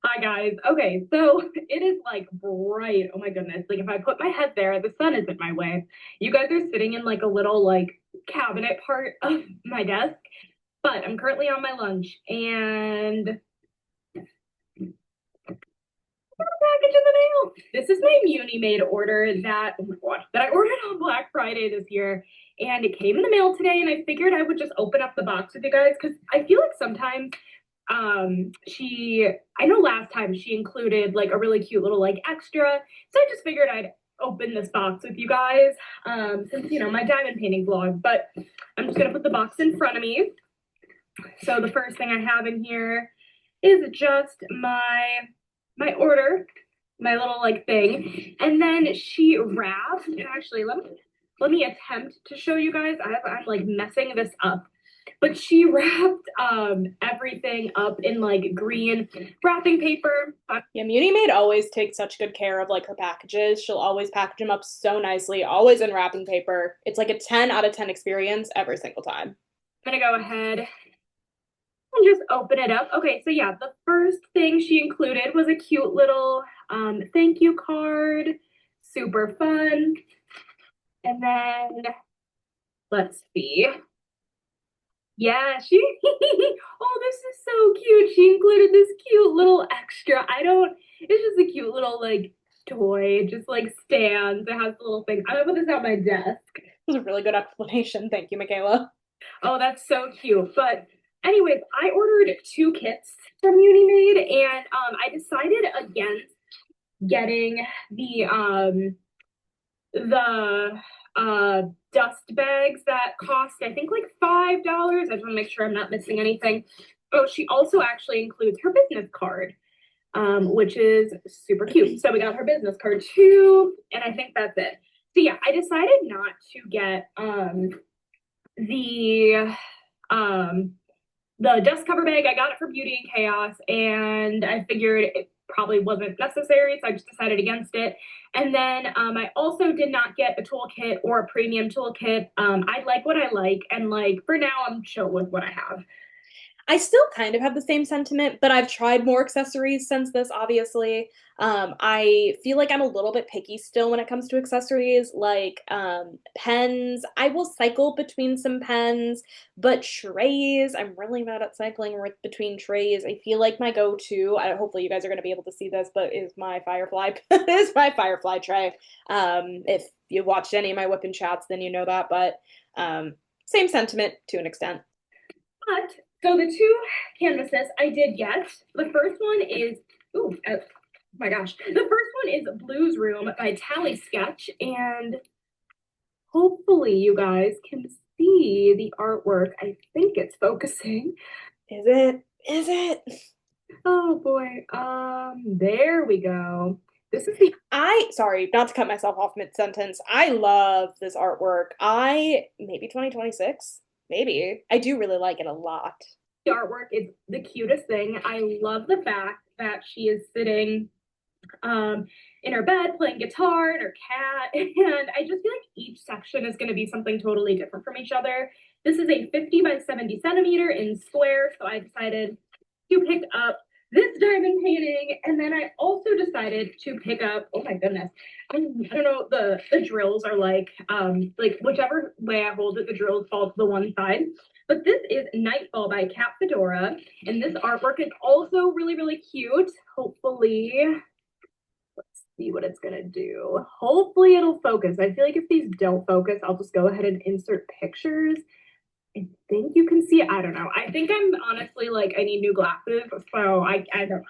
Hi guys. Okay, so it is like bright. Oh my goodness. Like if I put my head there, the sun is in my way. You guys are sitting in like a little like cabinet part of my desk, but I'm currently on my lunch and package in the mail. This is my Muni Made order that, oh my God, that I ordered on Black Friday this year. And it came in the mail today, and I figured I would just open up the box with you guys because I feel like sometimes she I know last time she included like a really cute little like extra. So I just figured I'd open this box with you guys since you know my diamond painting vlog. But I'm just gonna put the box in front of me. So the first thing I have in here is just my order, my little like thing. And then she wrapped, actually let me attempt to show you guys. I'm like messing this up. But she wrapped everything up in like green wrapping paper. Yeah, Muni Maid always takes such good care of like her packages. She'll always package them up so nicely, always in wrapping paper. It's like a 10 out of 10 experience every single time. I'm gonna go ahead and just open it up. Okay, so yeah, the first thing she included was a cute little thank you card. Super fun. And then let's see. Yeah, she oh, this is so cute. She included this cute little extra. It's just a cute little like toy. It just like stands. It has the little thing. I'm gonna put this on my desk. It was a really good explanation. Thank you, Michaela. Oh, that's so cute. But anyways, I ordered two kits from Uni Made, and I decided against getting the dust bags that cost I think like $5. I just want to make sure I'm not missing anything. Oh, she also actually includes her business card, which is super cute. So we got her business card too, and I think that's it. So yeah, I decided not to get the the dust cover bag. I got it for Beauty and Chaos, and I figured it probably wasn't necessary, so I just decided against it. And then I also did not get a toolkit or a premium toolkit. I like what I like, and like for now, I'm chill with what I have. I still kind of have the same sentiment, but I've tried more accessories since this, obviously. I feel like I'm a little bit picky still when it comes to accessories, like pens. I will cycle between some pens, but trays, I'm really bad at cycling between trays. I feel like my go-to, hopefully you guys are going to be able to see this, but is my Firefly, is my Firefly tray. If you watched any of my whip and chats, then you know that, but same sentiment to an extent. But so the two canvases I did get, the first one is, oh my gosh, the first one is Blues Room by Tally Sketch, and hopefully you guys can see the artwork. I think it's focusing. Is it? Is it? Oh boy. There we go. This is the Sorry, not to cut myself off mid-sentence. I love this artwork. Maybe 2026? Maybe. I do really like it a lot. artwork is the cutest thing. I love the fact that she is sitting in her bed playing guitar and her cat. And I just feel like each section is going to be something totally different from each other. This is a 50 by 70 centimeter in square. So I decided to pick up this diamond painting. And then I also decided to pick up, oh my goodness, I don't know, the drills are like whichever way I hold it, the drills fall to the one side. But this is Nightfall by Cat Fedora. And this artwork is also really, really cute. Hopefully, see what it's gonna do. Hopefully it'll focus. I feel like if these don't focus, I'll just go ahead and insert pictures. I think you can see, I don't know. I think I'm honestly like, I need new glasses, so I don't know.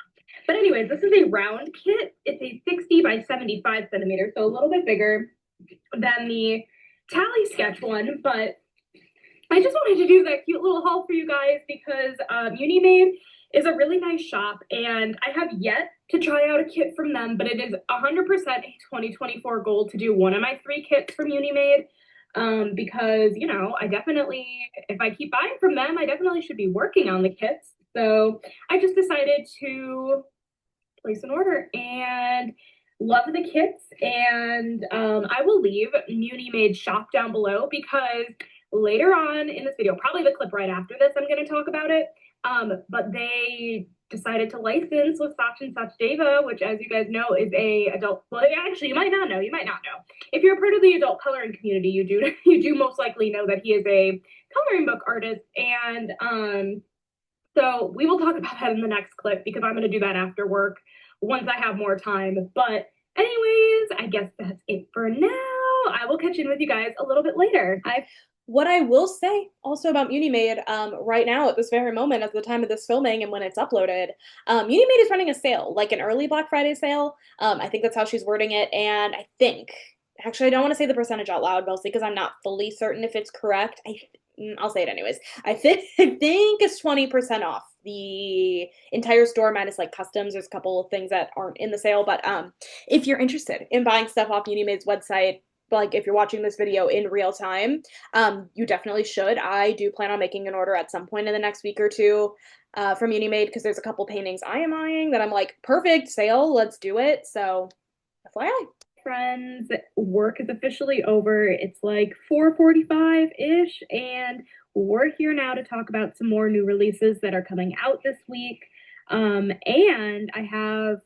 But anyways, this is a round kit. It's a 60 by 75 centimeters, so a little bit bigger than the Tally Sketch one, but I just wanted to do that cute little haul for you guys because Unimade is a really nice shop, and I have yet to try out a kit from them, but it is 100% a 2024 goal to do one of my 3 kits from Unimade because, you know, I definitely, if I keep buying from them, I definitely should be working on the kits. So I just decided to place an order and love the kits. And I will leave Unimade shop down below because later on in this video, probably the clip right after this, I'm going to talk about it. But they decided to license with Sach Deva, which, as you guys know, is a adult. Well, actually, you might not know. You might not know. If you're a part of the adult coloring community, you do most likely know that he is a coloring book artist. And so we will talk about that in the next clip because I'm going to do that after work once I have more time. But anyways, I guess that's it for now. I will catch in with you guys a little bit later. What I will say also about Unimade, right now at this very moment, at the time of this filming and when it's uploaded, Unimade is running a sale, like an early Black Friday sale. I think that's how she's wording it, and actually, I don't want to say the percentage out loud, mostly because I'm not fully certain if it's correct. I'll say it anyways. I think it's 20% off the entire store minus like customs. There's a couple of things that aren't in the sale, but if you're interested in buying stuff off Unimade's website, like if you're watching this video in real time, you definitely should. I do plan on making an order at some point in the next week or two from Unimade because there's a couple paintings I am eyeing that I'm like, perfect, sale, let's do it. So, FYI. Friends, work is officially over. It's like 4:45-ish, and we're here now to talk about some more new releases that are coming out this week. And I have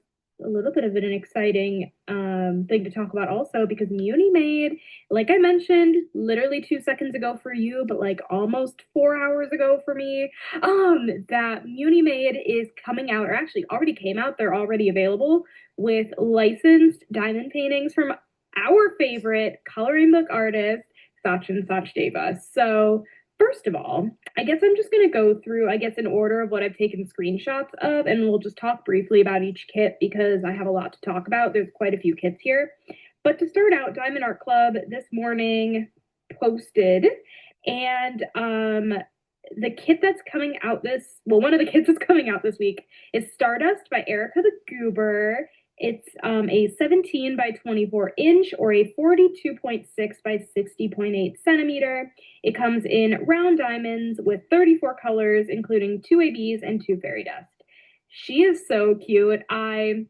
a little bit of an exciting thing to talk about also because Unimade, like I mentioned literally 2 seconds ago for you, but like almost 4 hours ago for me, that Unimade is coming out, or actually already came out, they're already available with licensed diamond paintings from our favorite coloring book artist, Sach Deva. So first of all, I guess I'm just going to go through, in order of what I've taken screenshots of, and we'll just talk briefly about each kit because I have a lot to talk about. There's quite a few kits here. But to start out, Diamond Art Club this morning posted, and the kit that's coming out one of the kits that's coming out this week is Stardust by Erica the Goober. It's a 17 by 24 inch or a 42.6 by 60.8 centimeter. It comes in round diamonds with 34 colors, including 2 ABs and 2 fairy dust. She is so cute. I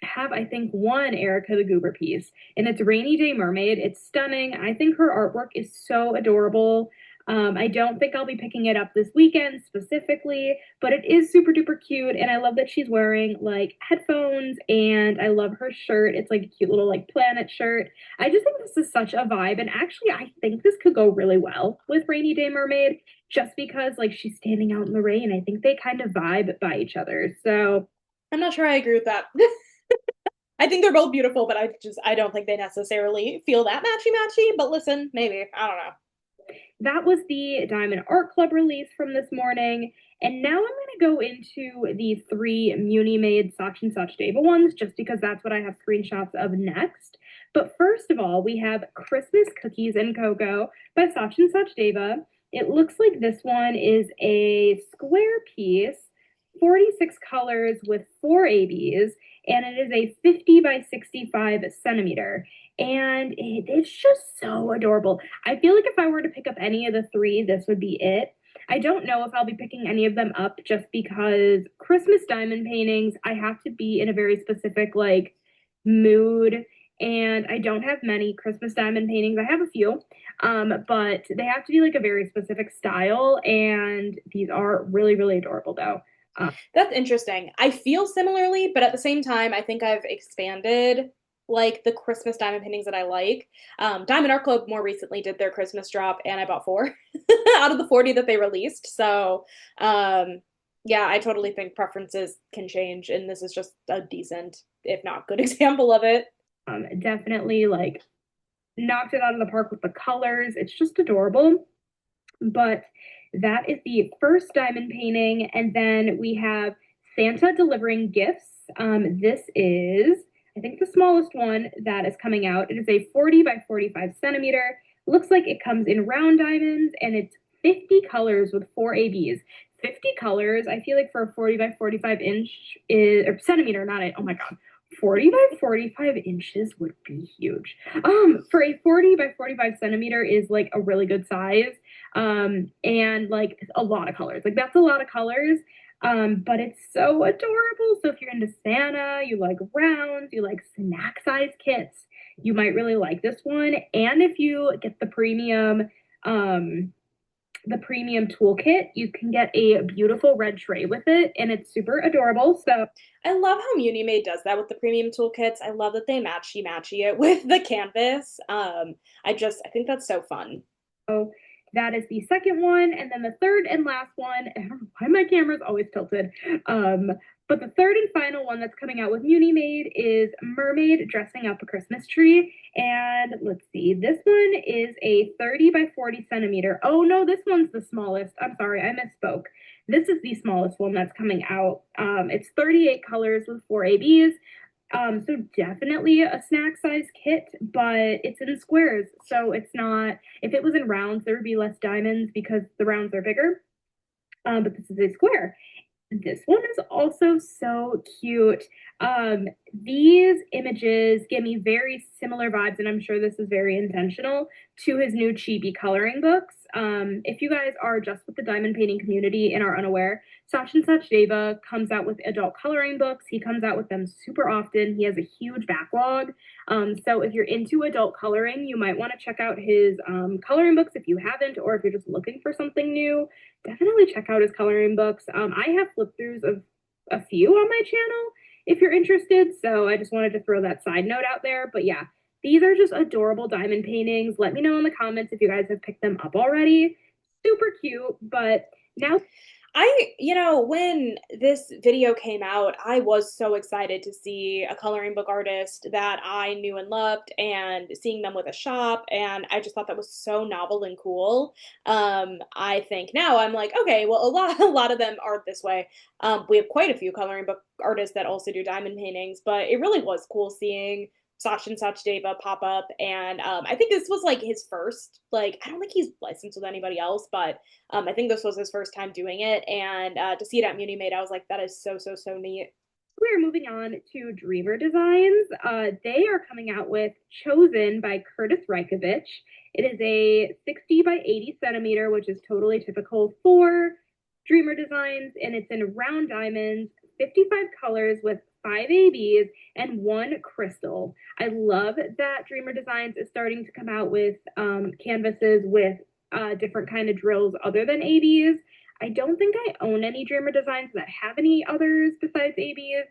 have, I think, one Erica the Goober piece, and it's Rainy Day Mermaid. It's stunning. I think her artwork is so adorable. I don't think I'll be picking it up this weekend specifically, but it is super duper cute. And I love that she's wearing like headphones and I love her shirt. It's like a cute little like planet shirt. I just think this is such a vibe. And actually, I think this could go really well with Rainy Day Mermaid just because like she's standing out in the rain. I think they kind of vibe by each other. So I'm not sure I agree with that. I think they're both beautiful, but I don't think they necessarily feel that matchy matchy. But listen, maybe. I don't know. that was the Diamond Art Club release from this morning. And now I'm going to go into the three Muni made Such and Such Deva ones, just because that's what I have screenshots of next. But first of all, we have Christmas Cookies and Cocoa by Such and Such Deva. It looks like this one is a square piece, 46 colors with four ABs, and it is a 50 by 65 centimeter. And it's just so adorable. I feel like if I were to pick up any of the three, this would be it. I don't know if I'll be picking any of them up just because Christmas diamond paintings, I have to be in a very specific like mood. And I don't have many Christmas diamond paintings. I have a few, but they have to be like a very specific style. And these are really, really adorable though. That's interesting. I feel similarly, but at the same time, I think I've expanded like the Christmas diamond paintings that I like. Diamond Art Club more recently did their Christmas drop, and I bought four out of the 40 that they released. So, yeah, I totally think preferences can change, and this is just a decent, if not good, example of it. Definitely like knocked it out of the park with the colors. It's just adorable. But that is the first diamond painting. And then we have Santa delivering gifts. This is, I think, the smallest one that is coming out. It is a 40 by 45 centimeter. Looks like it comes in round diamonds and it's 50 colors with four ABs. 50 colors, I feel like for a 40 by 45 inch is, or centimeter, not it. Oh my God. 40 by 45 inches would be huge. For a 40 by 45 centimeter is like a really good size. And like a lot of colors. Like that's a lot of colors. But it's so adorable. So if you're into Santa, you like rounds, you like snack size kits, you might really like this one. And if you get the premium toolkit, you can get a beautiful red tray with it, and it's super adorable. So I love how Munimade does that with the premium toolkits. I love that they matchy it with the canvas. I think that's so fun. that is the second one. And then the third and last one, I don't know why my camera's always tilted. But the third and final one that's coming out with Muni Made is Mermaid Dressing Up a Christmas Tree. And let's see, this one is a 30 by 40 centimeter. Oh no, this one's the smallest. I'm sorry, I misspoke. This is the smallest one that's coming out. It's 38 colors with four ABs. So definitely a snack size kit, but it's in squares. So it's not, if it was in rounds, there would be less diamonds because the rounds are bigger. But this is a square. This one is also so cute. These images give me very similar vibes, and I'm sure this is very intentional, to his new chibi coloring books. If you guys are just with the diamond painting community and are unaware, Such and Such Deva comes out with adult coloring books. He comes out with them super often. He has a huge backlog. So if you're into adult coloring, you might want to check out his coloring books if you haven't, or if you're just looking for something new, definitely check out his coloring books. I have flip throughs of a few on my channel if you're interested. So I just wanted to throw that side note out there. But yeah, these are just adorable diamond paintings. Let me know in the comments if you guys have picked them up already. Super cute. But now When this video came out, I was so excited to see a coloring book artist that I knew and loved and seeing them with a shop. And I just thought that was so novel and cool. I think now I'm like, okay, well, a lot of them are this way. We have quite a few coloring book artists that also do diamond paintings, but it really was cool seeing Sash and Sach Deva pop up. And I think this was like his first, like, I don't think he's licensed with anybody else, but I think this was his first time doing it. And to see it at Muni Made, I was like, that is so, so, so neat. we're moving on to Dreamer Designs. They are coming out with Chosen by Curtis Reikovich. It is a 60 by 80 centimeter, which is totally typical for Dreamer Designs, and it's in round diamonds, 55 colors with five ABs and one crystal. I love that Dreamer Designs is starting to come out with canvases with different kind of drills other than ABs. I don't think I own any Dreamer designs that have any others besides ABs,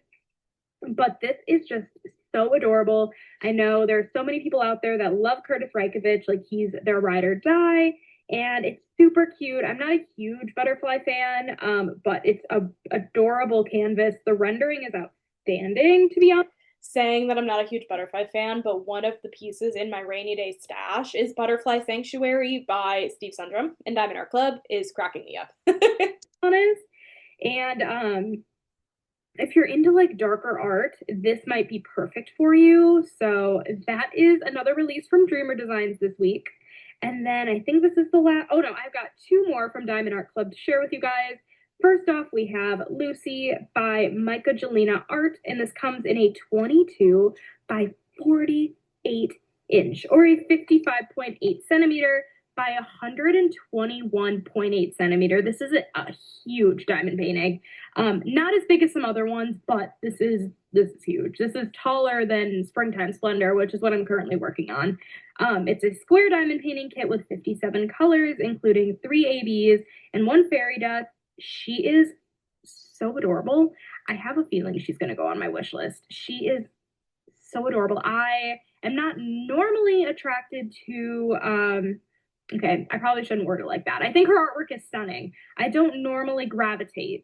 but this is just so adorable. I know there's so many people out there that love Curtis Reikovich, like he's their ride or die, and it's super cute. I'm not a huge butterfly fan, but it's a adorable canvas. The rendering is outstanding, to be honest. Saying that I'm not a huge butterfly fan, but one of the pieces in my rainy day stash is Butterfly Sanctuary by Steve Sundrum and Diamond Art Club is cracking me up. Honest. And if you're into like darker art, this might be perfect for you. So that is another release from Dreamer Designs this week. And then I think this is the last. Oh no, I've got two more from Diamond Art Club to share with you guys. First off, we have Lucy by Michaela Art, and this comes in a 22 by 48 inch, or a 55.8 centimeter by 121.8 centimeter. This is a huge diamond painting. Not as big as some other ones, but this is huge. This is taller than Springtime Splendor, which is what I'm currently working on. It's a square diamond painting kit with 57 colors, including 3 ABs and 1 fairy dust. She is so adorable. I have a feeling she's going to go on my wish list. She is so adorable. I am not normally attracted to okay, I probably shouldn't word it like that. I think her artwork is stunning. I don't normally gravitate.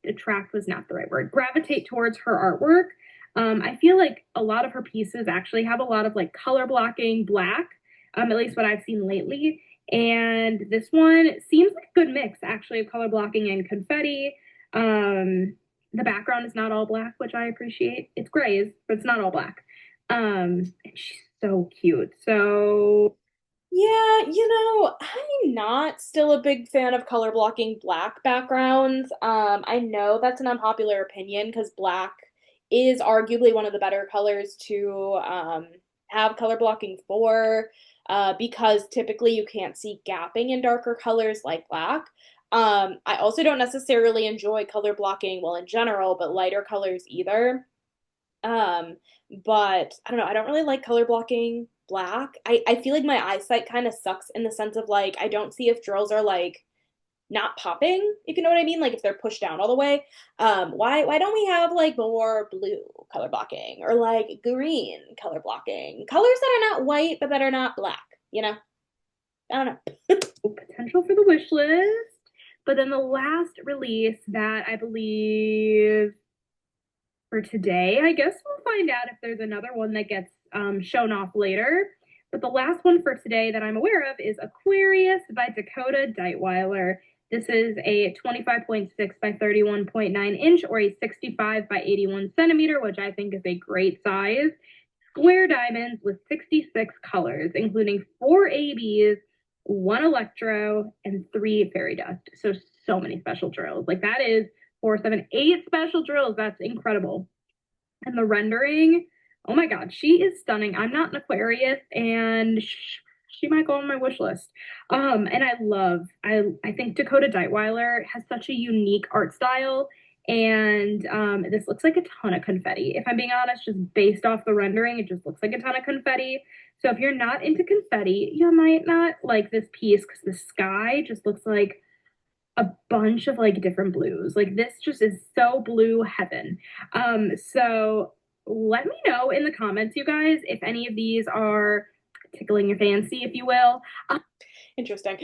Attract was not the right word. Gravitate towards her artwork. I feel like a lot of her pieces actually have a lot of like color blocking black, at least what I've seen lately. And this one seems like a good mix actually of color blocking and confetti. The background is not all black, which I appreciate. It's grays, but it's not all black. And she's so cute. So Yeah, I'm not still a big fan of color blocking black backgrounds. I know that's an unpopular opinion because black is arguably one of the better colors to have color blocking for, because typically you can't see gapping in darker colors like black. I also don't necessarily enjoy color blocking, well, in general, but lighter colors either. Um, but I don't know, I don't really like color blocking black. I feel like my eyesight kind of sucks in the sense of like I don't see if drills are like not popping, if you know what I mean, like if they're pushed down all the way. Why don't we have like more blue color blocking or like green color blocking? Colors that are not white but that are not black, you know? I don't know. potential for the wish list. But then the last release that I believe for today, I guess we'll find out if there's another one that gets shown off later. But the last one for today that I'm aware of is Aquarius by Dakota Deitweiler. This is a 25.6 by 31.9 inch or a 65 by 81 centimeter, which I think is a great size. Square diamonds with 66 colors, including 4 ABs, 1 electro, and 3 fairy dust. So many special drills. Like that is 4, 7, 8 special drills. That's incredible. And the rendering, oh my God, she is stunning. I'm not an Aquarius, and she might go on my wish list. And I think Dakota Deitweiler has such a unique art style, and this looks like a ton of confetti. If I'm being honest, just based off the rendering, it just looks like a ton of confetti. So if you're not into confetti, you might not like this piece because the sky just looks like a bunch of like different blues. Like this just is so blue heaven. So let me know in the comments, you guys, if any of these are tickling your fancy, if you will. Interesting.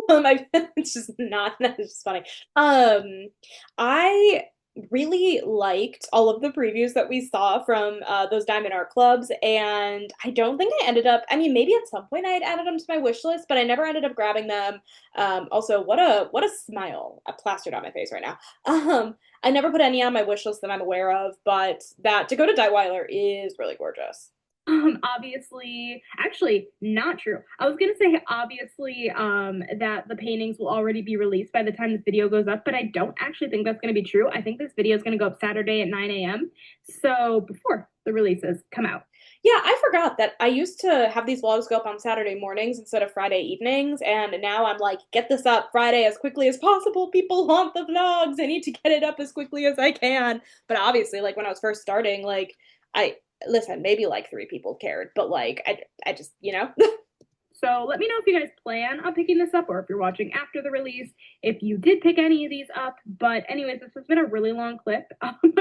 It's just not, that's just funny. I really liked all of the previews that we saw from those Diamond Art Clubs, and I don't think I ended up, I mean, maybe at some point I had added them to my wish list, but I never ended up grabbing them. Also, what a smile plastered on my face right now. I never put any on my wish list that I'm aware of, but that Dakota Deitweiler is really gorgeous. Obviously, actually, not true. I was gonna say obviously that the paintings will already be released by the time this video goes up, but I don't actually think that's gonna be true. I think this video is gonna go up Saturday at 9 a.m. So before the releases come out. Yeah, I forgot that I used to have these vlogs go up on Saturday mornings instead of Friday evenings, and now I'm like, get this up Friday as quickly as possible. People want the vlogs. I need to get it up as quickly as I can. But obviously, like when I was first starting, like I listen, maybe like 3 people cared, but like I just, So let me know if you guys plan on picking this up or if you're watching after the release, if you did pick any of these up. But anyways, this has been a really long clip. I have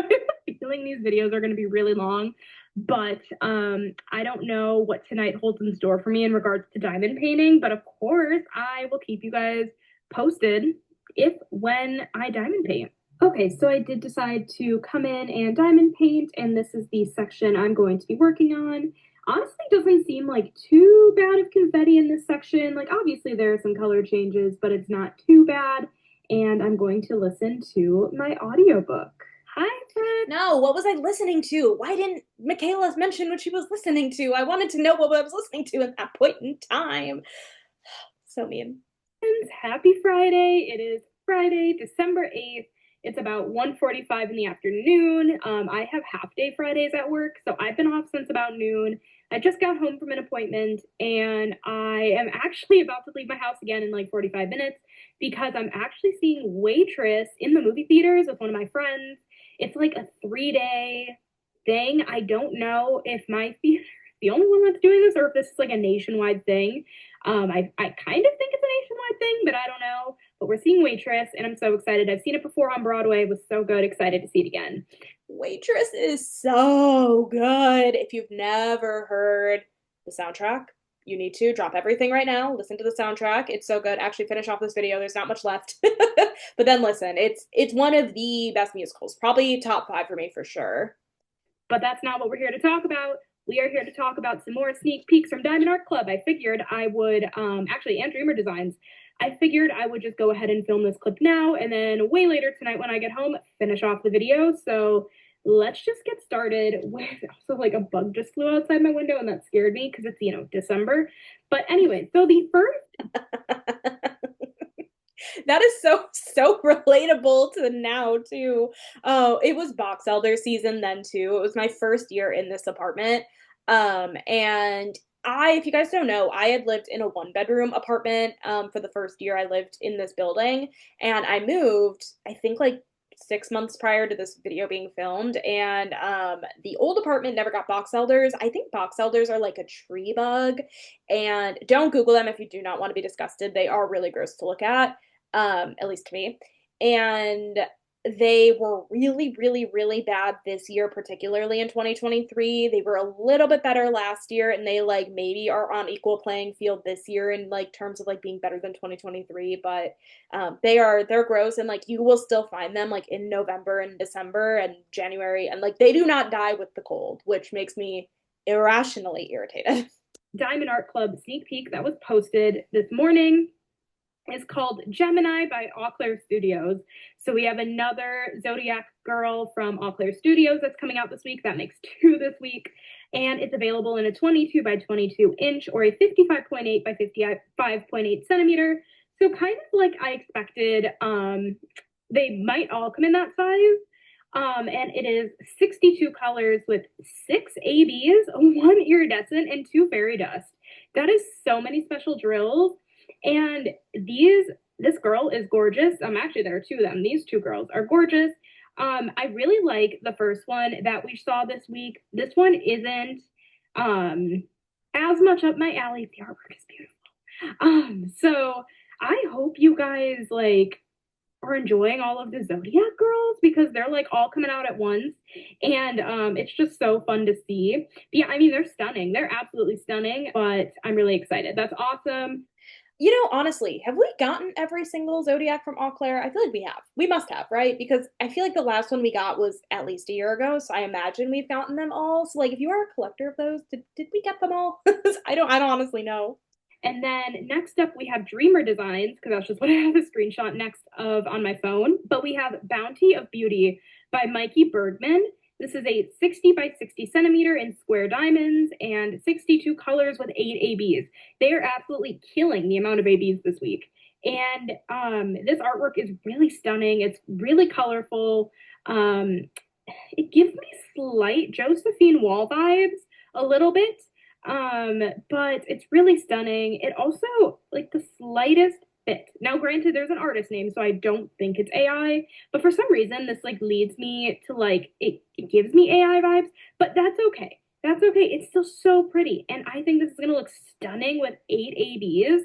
a feeling these videos are going to be really long, but I don't know what tonight holds in store for me in regards to diamond painting. But of course, I will keep you guys posted if when I diamond paint. Okay, so I did decide to come in and diamond paint, and this is the section I'm going to be working on. Honestly, doesn't seem like too bad of confetti in this section. Like, obviously there are some color changes, but it's not too bad. And I'm going to listen to my audiobook. Hi, Fred. No, what was I listening to? Why didn't Michaela mention what she was listening to? I wanted to know what I was listening to at that point in time. So mean. Happy Friday. It is Friday, December 8th. It's about 1:45 in the afternoon. I have half-day Fridays at work, so I've been off since about noon. I just got home from an appointment, and I am actually about to leave my house again in like 45 minutes because I'm actually seeing Waitress in the movie theaters with one of my friends. It's like a 3-day thing. I don't know if my theater is the only one that's doing this or if this is like a nationwide thing. I kind of think it's a nationwide thing, but I don't know. But we're seeing Waitress, and I'm so excited. I've seen it before on Broadway. It was so good. Excited to see it again. Waitress is so good. If you've never heard the soundtrack, you need to drop everything right now. Listen to the soundtrack. It's so good. Actually, finish off this video. There's not much left. But then listen, it's one of the best musicals. Probably top 5 for me for sure. But that's not what we're here to talk about. We are here to talk about some more sneak peeks from Diamond Art Club. I figured I would, actually, and Dreamer Designs. I figured I would just go ahead and film this clip now, and then way later tonight when I get home, finish off the video. So let's just get started with, also like a bug just flew outside my window and that scared me because it's, you know, December. But anyway, so the first that is so relatable to now too. Oh, it was box elder season then too. It was my first year in this apartment. And if you guys don't know, I had lived in a 1-bedroom apartment for the first year I lived in this building, and I moved, I think like 6 months prior to this video being filmed, and the old apartment never got box elders. I think box elders are like a tree bug, and don't Google them if you do not want to be disgusted. They are really gross to look at least to me. And they were really bad this year, particularly in 2023. They were a little bit better last year, and they like maybe are on equal playing field this year in like terms of like being better than 2023. But they're gross, and like you will still find them like in November and December and January, and like they do not die with the cold, which makes me irrationally irritated. Diamond Art Club sneak peek that was posted this morning is called Gemini by Eau Claire Studios. So we have another Zodiac girl from Eau Claire Studios that's coming out this week. That makes 2 this week. And it's available in a 22 by 22 inch or a 55.8 by 55.8 centimeter. So kind of like I expected, they might all come in that size. And it is 62 colors with 6 ABs, 1 iridescent, and 2 fairy dust. That is so many special drills. And this girl is gorgeous. Actually, there are 2 of them. These 2 girls are gorgeous. I really like the first one that we saw this week. This one isn't as much up my alley. The artwork is beautiful. So I hope you guys like are enjoying all of the Zodiac girls because they're like all coming out at once, and it's just so fun to see. But yeah, I mean, they're stunning. They're absolutely stunning, but I'm really excited. That's awesome. You know, honestly, have we gotten every single Zodiac from Eau Claire? I feel like we have. We must have, right? Because I feel like the last one we got was at least a year ago, so I imagine we've gotten them all. So, like, if you are a collector of those, did we get them all? I don't honestly know. And then next up, we have Dreamer Designs, because that's just what I have a screenshot next of on my phone. But we have Bounty of Beauty by Mikey Bergman. This is a 60 by 60 centimeter in square diamonds and 62 colors with 8 ABs. They are absolutely killing the amount of ABs this week. And this artwork is really stunning. It's really colorful. It gives me slight Josephine Wall vibes a little bit, but it's really stunning. It also, like, the slightest fit. Now, granted, there's an artist name, so I don't think it's AI, but for some reason, this, like, leads me to, like, it gives me AI vibes, but that's okay. That's okay. It's still so pretty. And I think this is gonna look stunning with 8 ABs.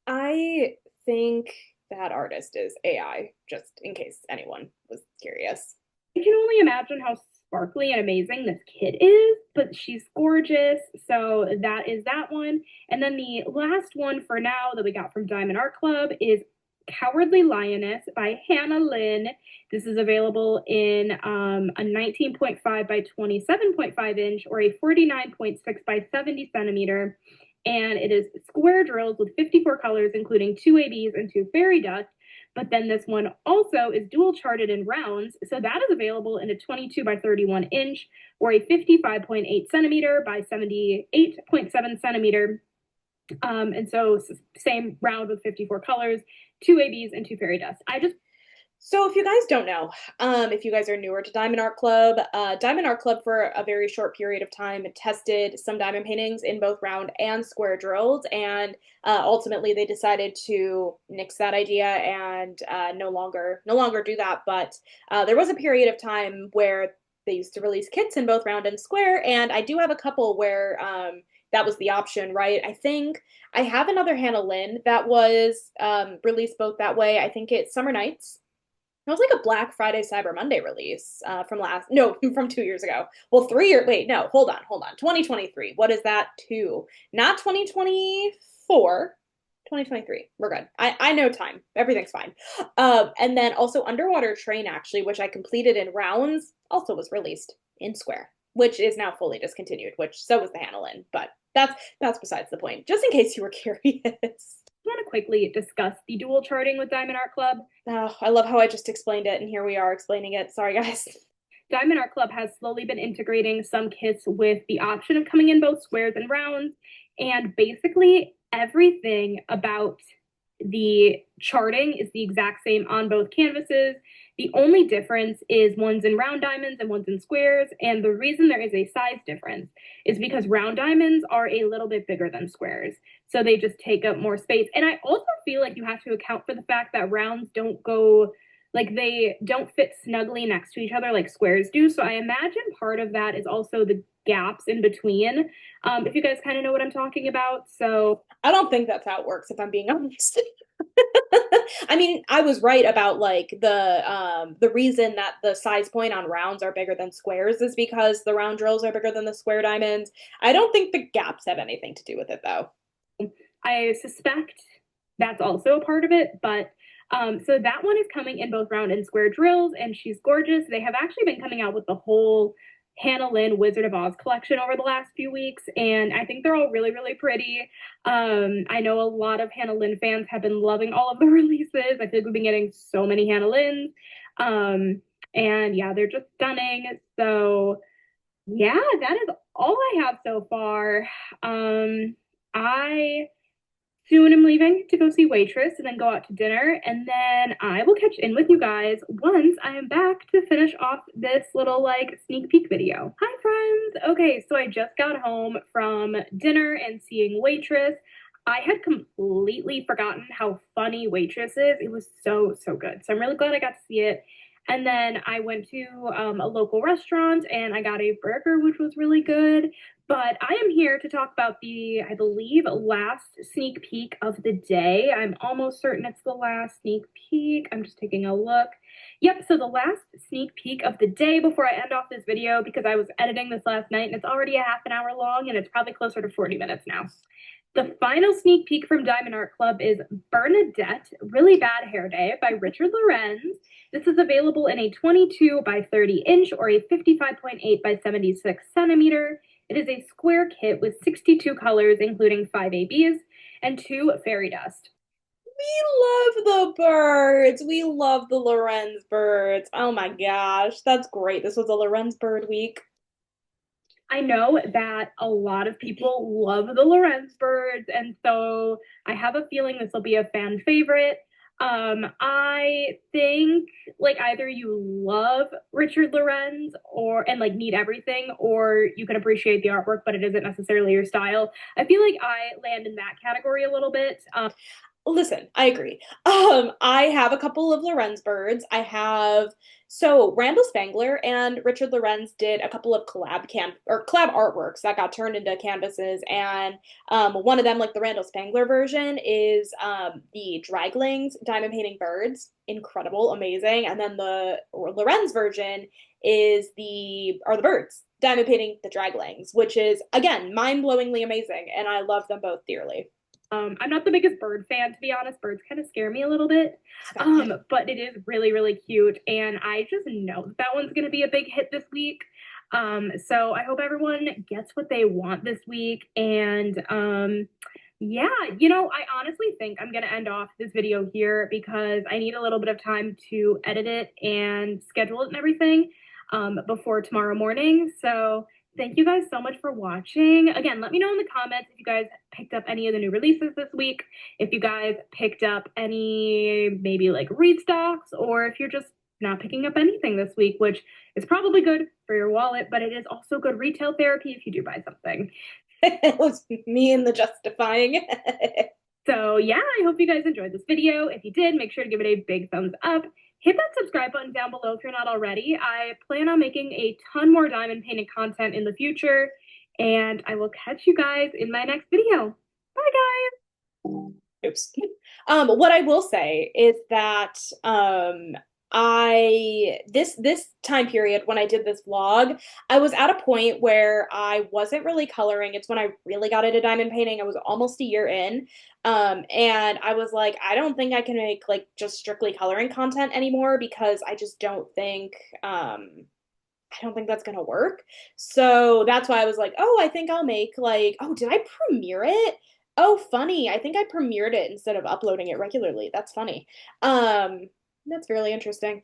I think that artist is AI, just in case anyone was curious. I can only imagine how sparkly and amazing this kit is, but she's gorgeous. So that is that one. And then the last one for now that we got from Diamond Art Club is Cowardly Lioness by Hannah Lynn. This is available in a 19.5 by 27.5 inch or a 49.6 by 70 centimeter. And it is square drills with 54 colors, including 2 ABs and 2 fairy dust. But then this one also is dual charted in rounds. So that is available in a 22 by 31 inch or a 55.8 centimeter by 78.7 centimeter. And so same round with 54 colors, 2 ABs and 2 fairy dust. So if you guys don't know, if you guys are newer to Diamond Art Club for a very short period of time tested some diamond paintings in both round and square drills, and ultimately they decided to nix that idea and no longer do that. But there was a period of time where they used to release kits in both round and square, and I do have a couple where that was the option, right? I think I have another Hannah Lynn that was released both that way. I think it's Summer Nights. It was like a Black Friday Cyber Monday release from 2 years ago. Well, 3 years, wait, no, hold on. 2023. What is that? Two, not 2024, 2023. We're good. I know time. Everything's fine. And then also Underwater Train, actually, which I completed in rounds, also was released in square, which is now fully discontinued, which so was the Hannah Lynn, but that's besides the point, just in case you were curious. Want to quickly discuss the dual charting with Diamond Art Club. Oh, I love how I just explained it, and here we are explaining it. Sorry, guys. Diamond Art Club has slowly been integrating some kits with the option of coming in both squares and rounds, and basically everything about the charting is the exact same on both canvases. The only difference is one's in round diamonds and one's in squares, and the reason there is a size difference is because round diamonds are a little bit bigger than squares, so they just take up more space. And I also feel like you have to account for the fact that rounds don't go, like, they don't fit snugly next to each other like squares do. So I imagine part of that is also the gaps in between, if you guys kind of know what I'm talking about. So I don't think that's how it works, if I'm being honest. I mean, I was right about like the reason that the size point on rounds are bigger than squares is because the round drills are bigger than the square diamonds. I don't think the gaps have anything to do with it, though. I suspect that's also a part of it, but so that one is coming in both round and square drills, and she's gorgeous. They have actually been coming out with the whole Hannah Lynn Wizard of Oz collection over the last few weeks, and I think they're all really, really pretty. I know a lot of Hannah Lynn fans have been loving all of the releases. I feel like we've been getting so many Hannah Lynns. And yeah, they're just stunning. So yeah, that is all I have so far. I soon I'm leaving to go see Waitress and then go out to dinner, and then I will catch in with you guys once I am back to finish off this little like sneak peek video. Hi friends! Okay, so I just got home from dinner and seeing Waitress. I had completely forgotten how funny Waitress is. It was so, so good. So I'm really glad I got to see it. And then I went to a local restaurant and I got a burger, which was really good. But I am here to talk about the, I believe, last sneak peek of the day. I'm almost certain it's the last sneak peek. I'm just taking a look. Yep, so the last sneak peek of the day before I end off this video, because I was editing this last night and it's already a half an hour long and it's probably closer to 40 minutes now. The final sneak peek from Diamond Art Club is Bernadette, Really Bad Hair Day by Richard Lorenz. This is available in a 22 by 30 inch or a 55.8 by 76 centimeter. It is a square kit with 62 colors, including 5 ABs and 2 fairy dust. We love the birds. We love the Lorenz birds. Oh my gosh, that's great. This was a Lorenz bird week. I know that a lot of people love the Lorenz birds, and so I have a feeling this will be a fan favorite. I think like either you love Richard Lorenz and like need everything, or you can appreciate the artwork, but it isn't necessarily your style. I feel like I land in that category a little bit. Listen, I agree. I have a couple of Lorenz birds. Randall Spangler and Richard Lorenz did a couple of collab artworks that got turned into canvases, and one of them, like the Randall Spangler version, is the Draglings diamond painting birds, incredible, amazing, and then the Lorenz version is the birds diamond painting the Draglings, which is again mind-blowingly amazing, and I love them both dearly. I'm not the biggest bird fan, to be honest. Birds kind of scare me a little bit. But it is really, really cute. And I just know that one's going to be a big hit this week. So I hope everyone gets what they want this week. And yeah, I honestly think I'm going to end off this video here because I need a little bit of time to edit it and schedule it and everything before tomorrow morning. So thank you guys so much for watching. Again, let me know in the comments if you guys picked up any of the new releases this week, if you guys picked up any maybe like restocks, or if you're just not picking up anything this week, which is probably good for your wallet, but it is also good retail therapy if you do buy something. It was me and the justifying. So yeah, I hope you guys enjoyed this video. If you did, make sure to give it a big thumbs up. Hit that subscribe button down below if you're not already. I plan on making a ton more diamond painting content in the future, and I will catch you guys in my next video. Bye, guys. Oops. What I will say is that this time period when I did this vlog, I was at a point where I wasn't really coloring. It's when I really got into diamond painting. I was almost a year in. And I was like, I don't think I can make like just strictly coloring content anymore because I just don't think that's gonna work. So that's why I was like, oh, I think I'll make like, oh, did I premiere it? Oh, funny. I think I premiered it instead of uploading it regularly. That's funny. That's really interesting.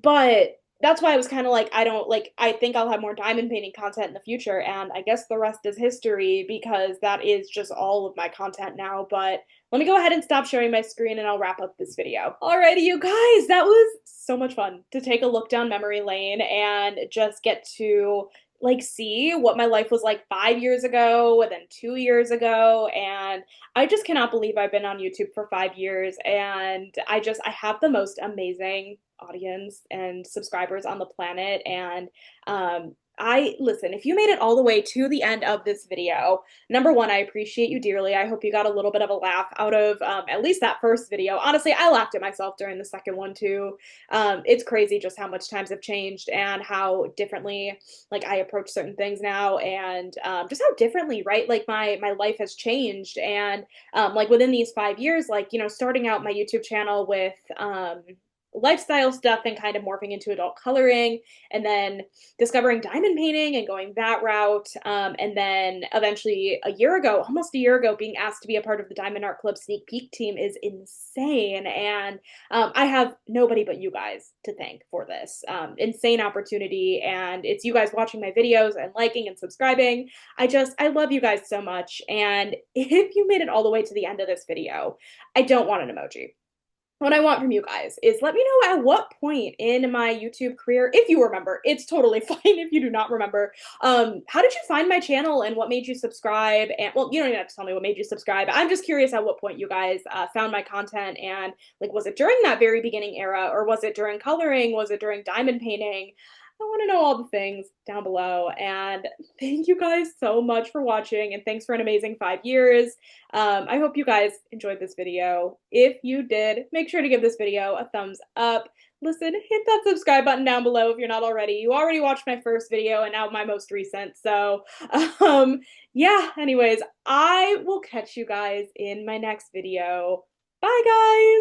But that's why I was kind of like, I think I'll have more diamond painting content in the future. And I guess the rest is history because that is just all of my content now. But let me go ahead and stop sharing my screen and I'll wrap up this video. Alrighty, you guys, that was so much fun to take a look down memory lane and just get to like see what my life was like 5 years ago and then 2 years ago. And I just cannot believe I've been on YouTube for 5 years, and I have the most amazing audience and subscribers on the planet. And I listen, if you made it all the way to the end of this video, number one, I appreciate you dearly. I hope you got a little bit of a laugh out of at least that first video. Honestly, I laughed at myself during the second one too. It's crazy just how much times have changed and how differently like I approach certain things now, and just how differently, right? Like my life has changed, and like within these 5 years, like starting out my YouTube channel with lifestyle stuff and kind of morphing into adult coloring, and then discovering diamond painting and going that route, and then eventually almost a year ago, being asked to be a part of the Diamond Art Club sneak peek team is insane. And I have nobody but you guys to thank for this insane opportunity, and it's you guys watching my videos and liking and subscribing. I love you guys so much. And if you made it all the way to the end of this video, I don't want an emoji. What I want from you guys is let me know at what point in my YouTube career, if you remember, it's totally fine if you do not remember, how did you find my channel and what made you subscribe? And well, you don't even have to tell me what made you subscribe. I'm just curious at what point you guys found my content, and like, was it during that very beginning era, or was it during coloring? Was it during diamond painting? I want to know all the things down below. And thank you guys so much for watching, and thanks for an amazing 5 years. I hope you guys enjoyed this video. If you did, make sure to give this video a thumbs up. Listen, hit that subscribe button down below if you're not already. You already watched my first video and now my most recent. So yeah, anyways, I will catch you guys in my next video. Bye, guys.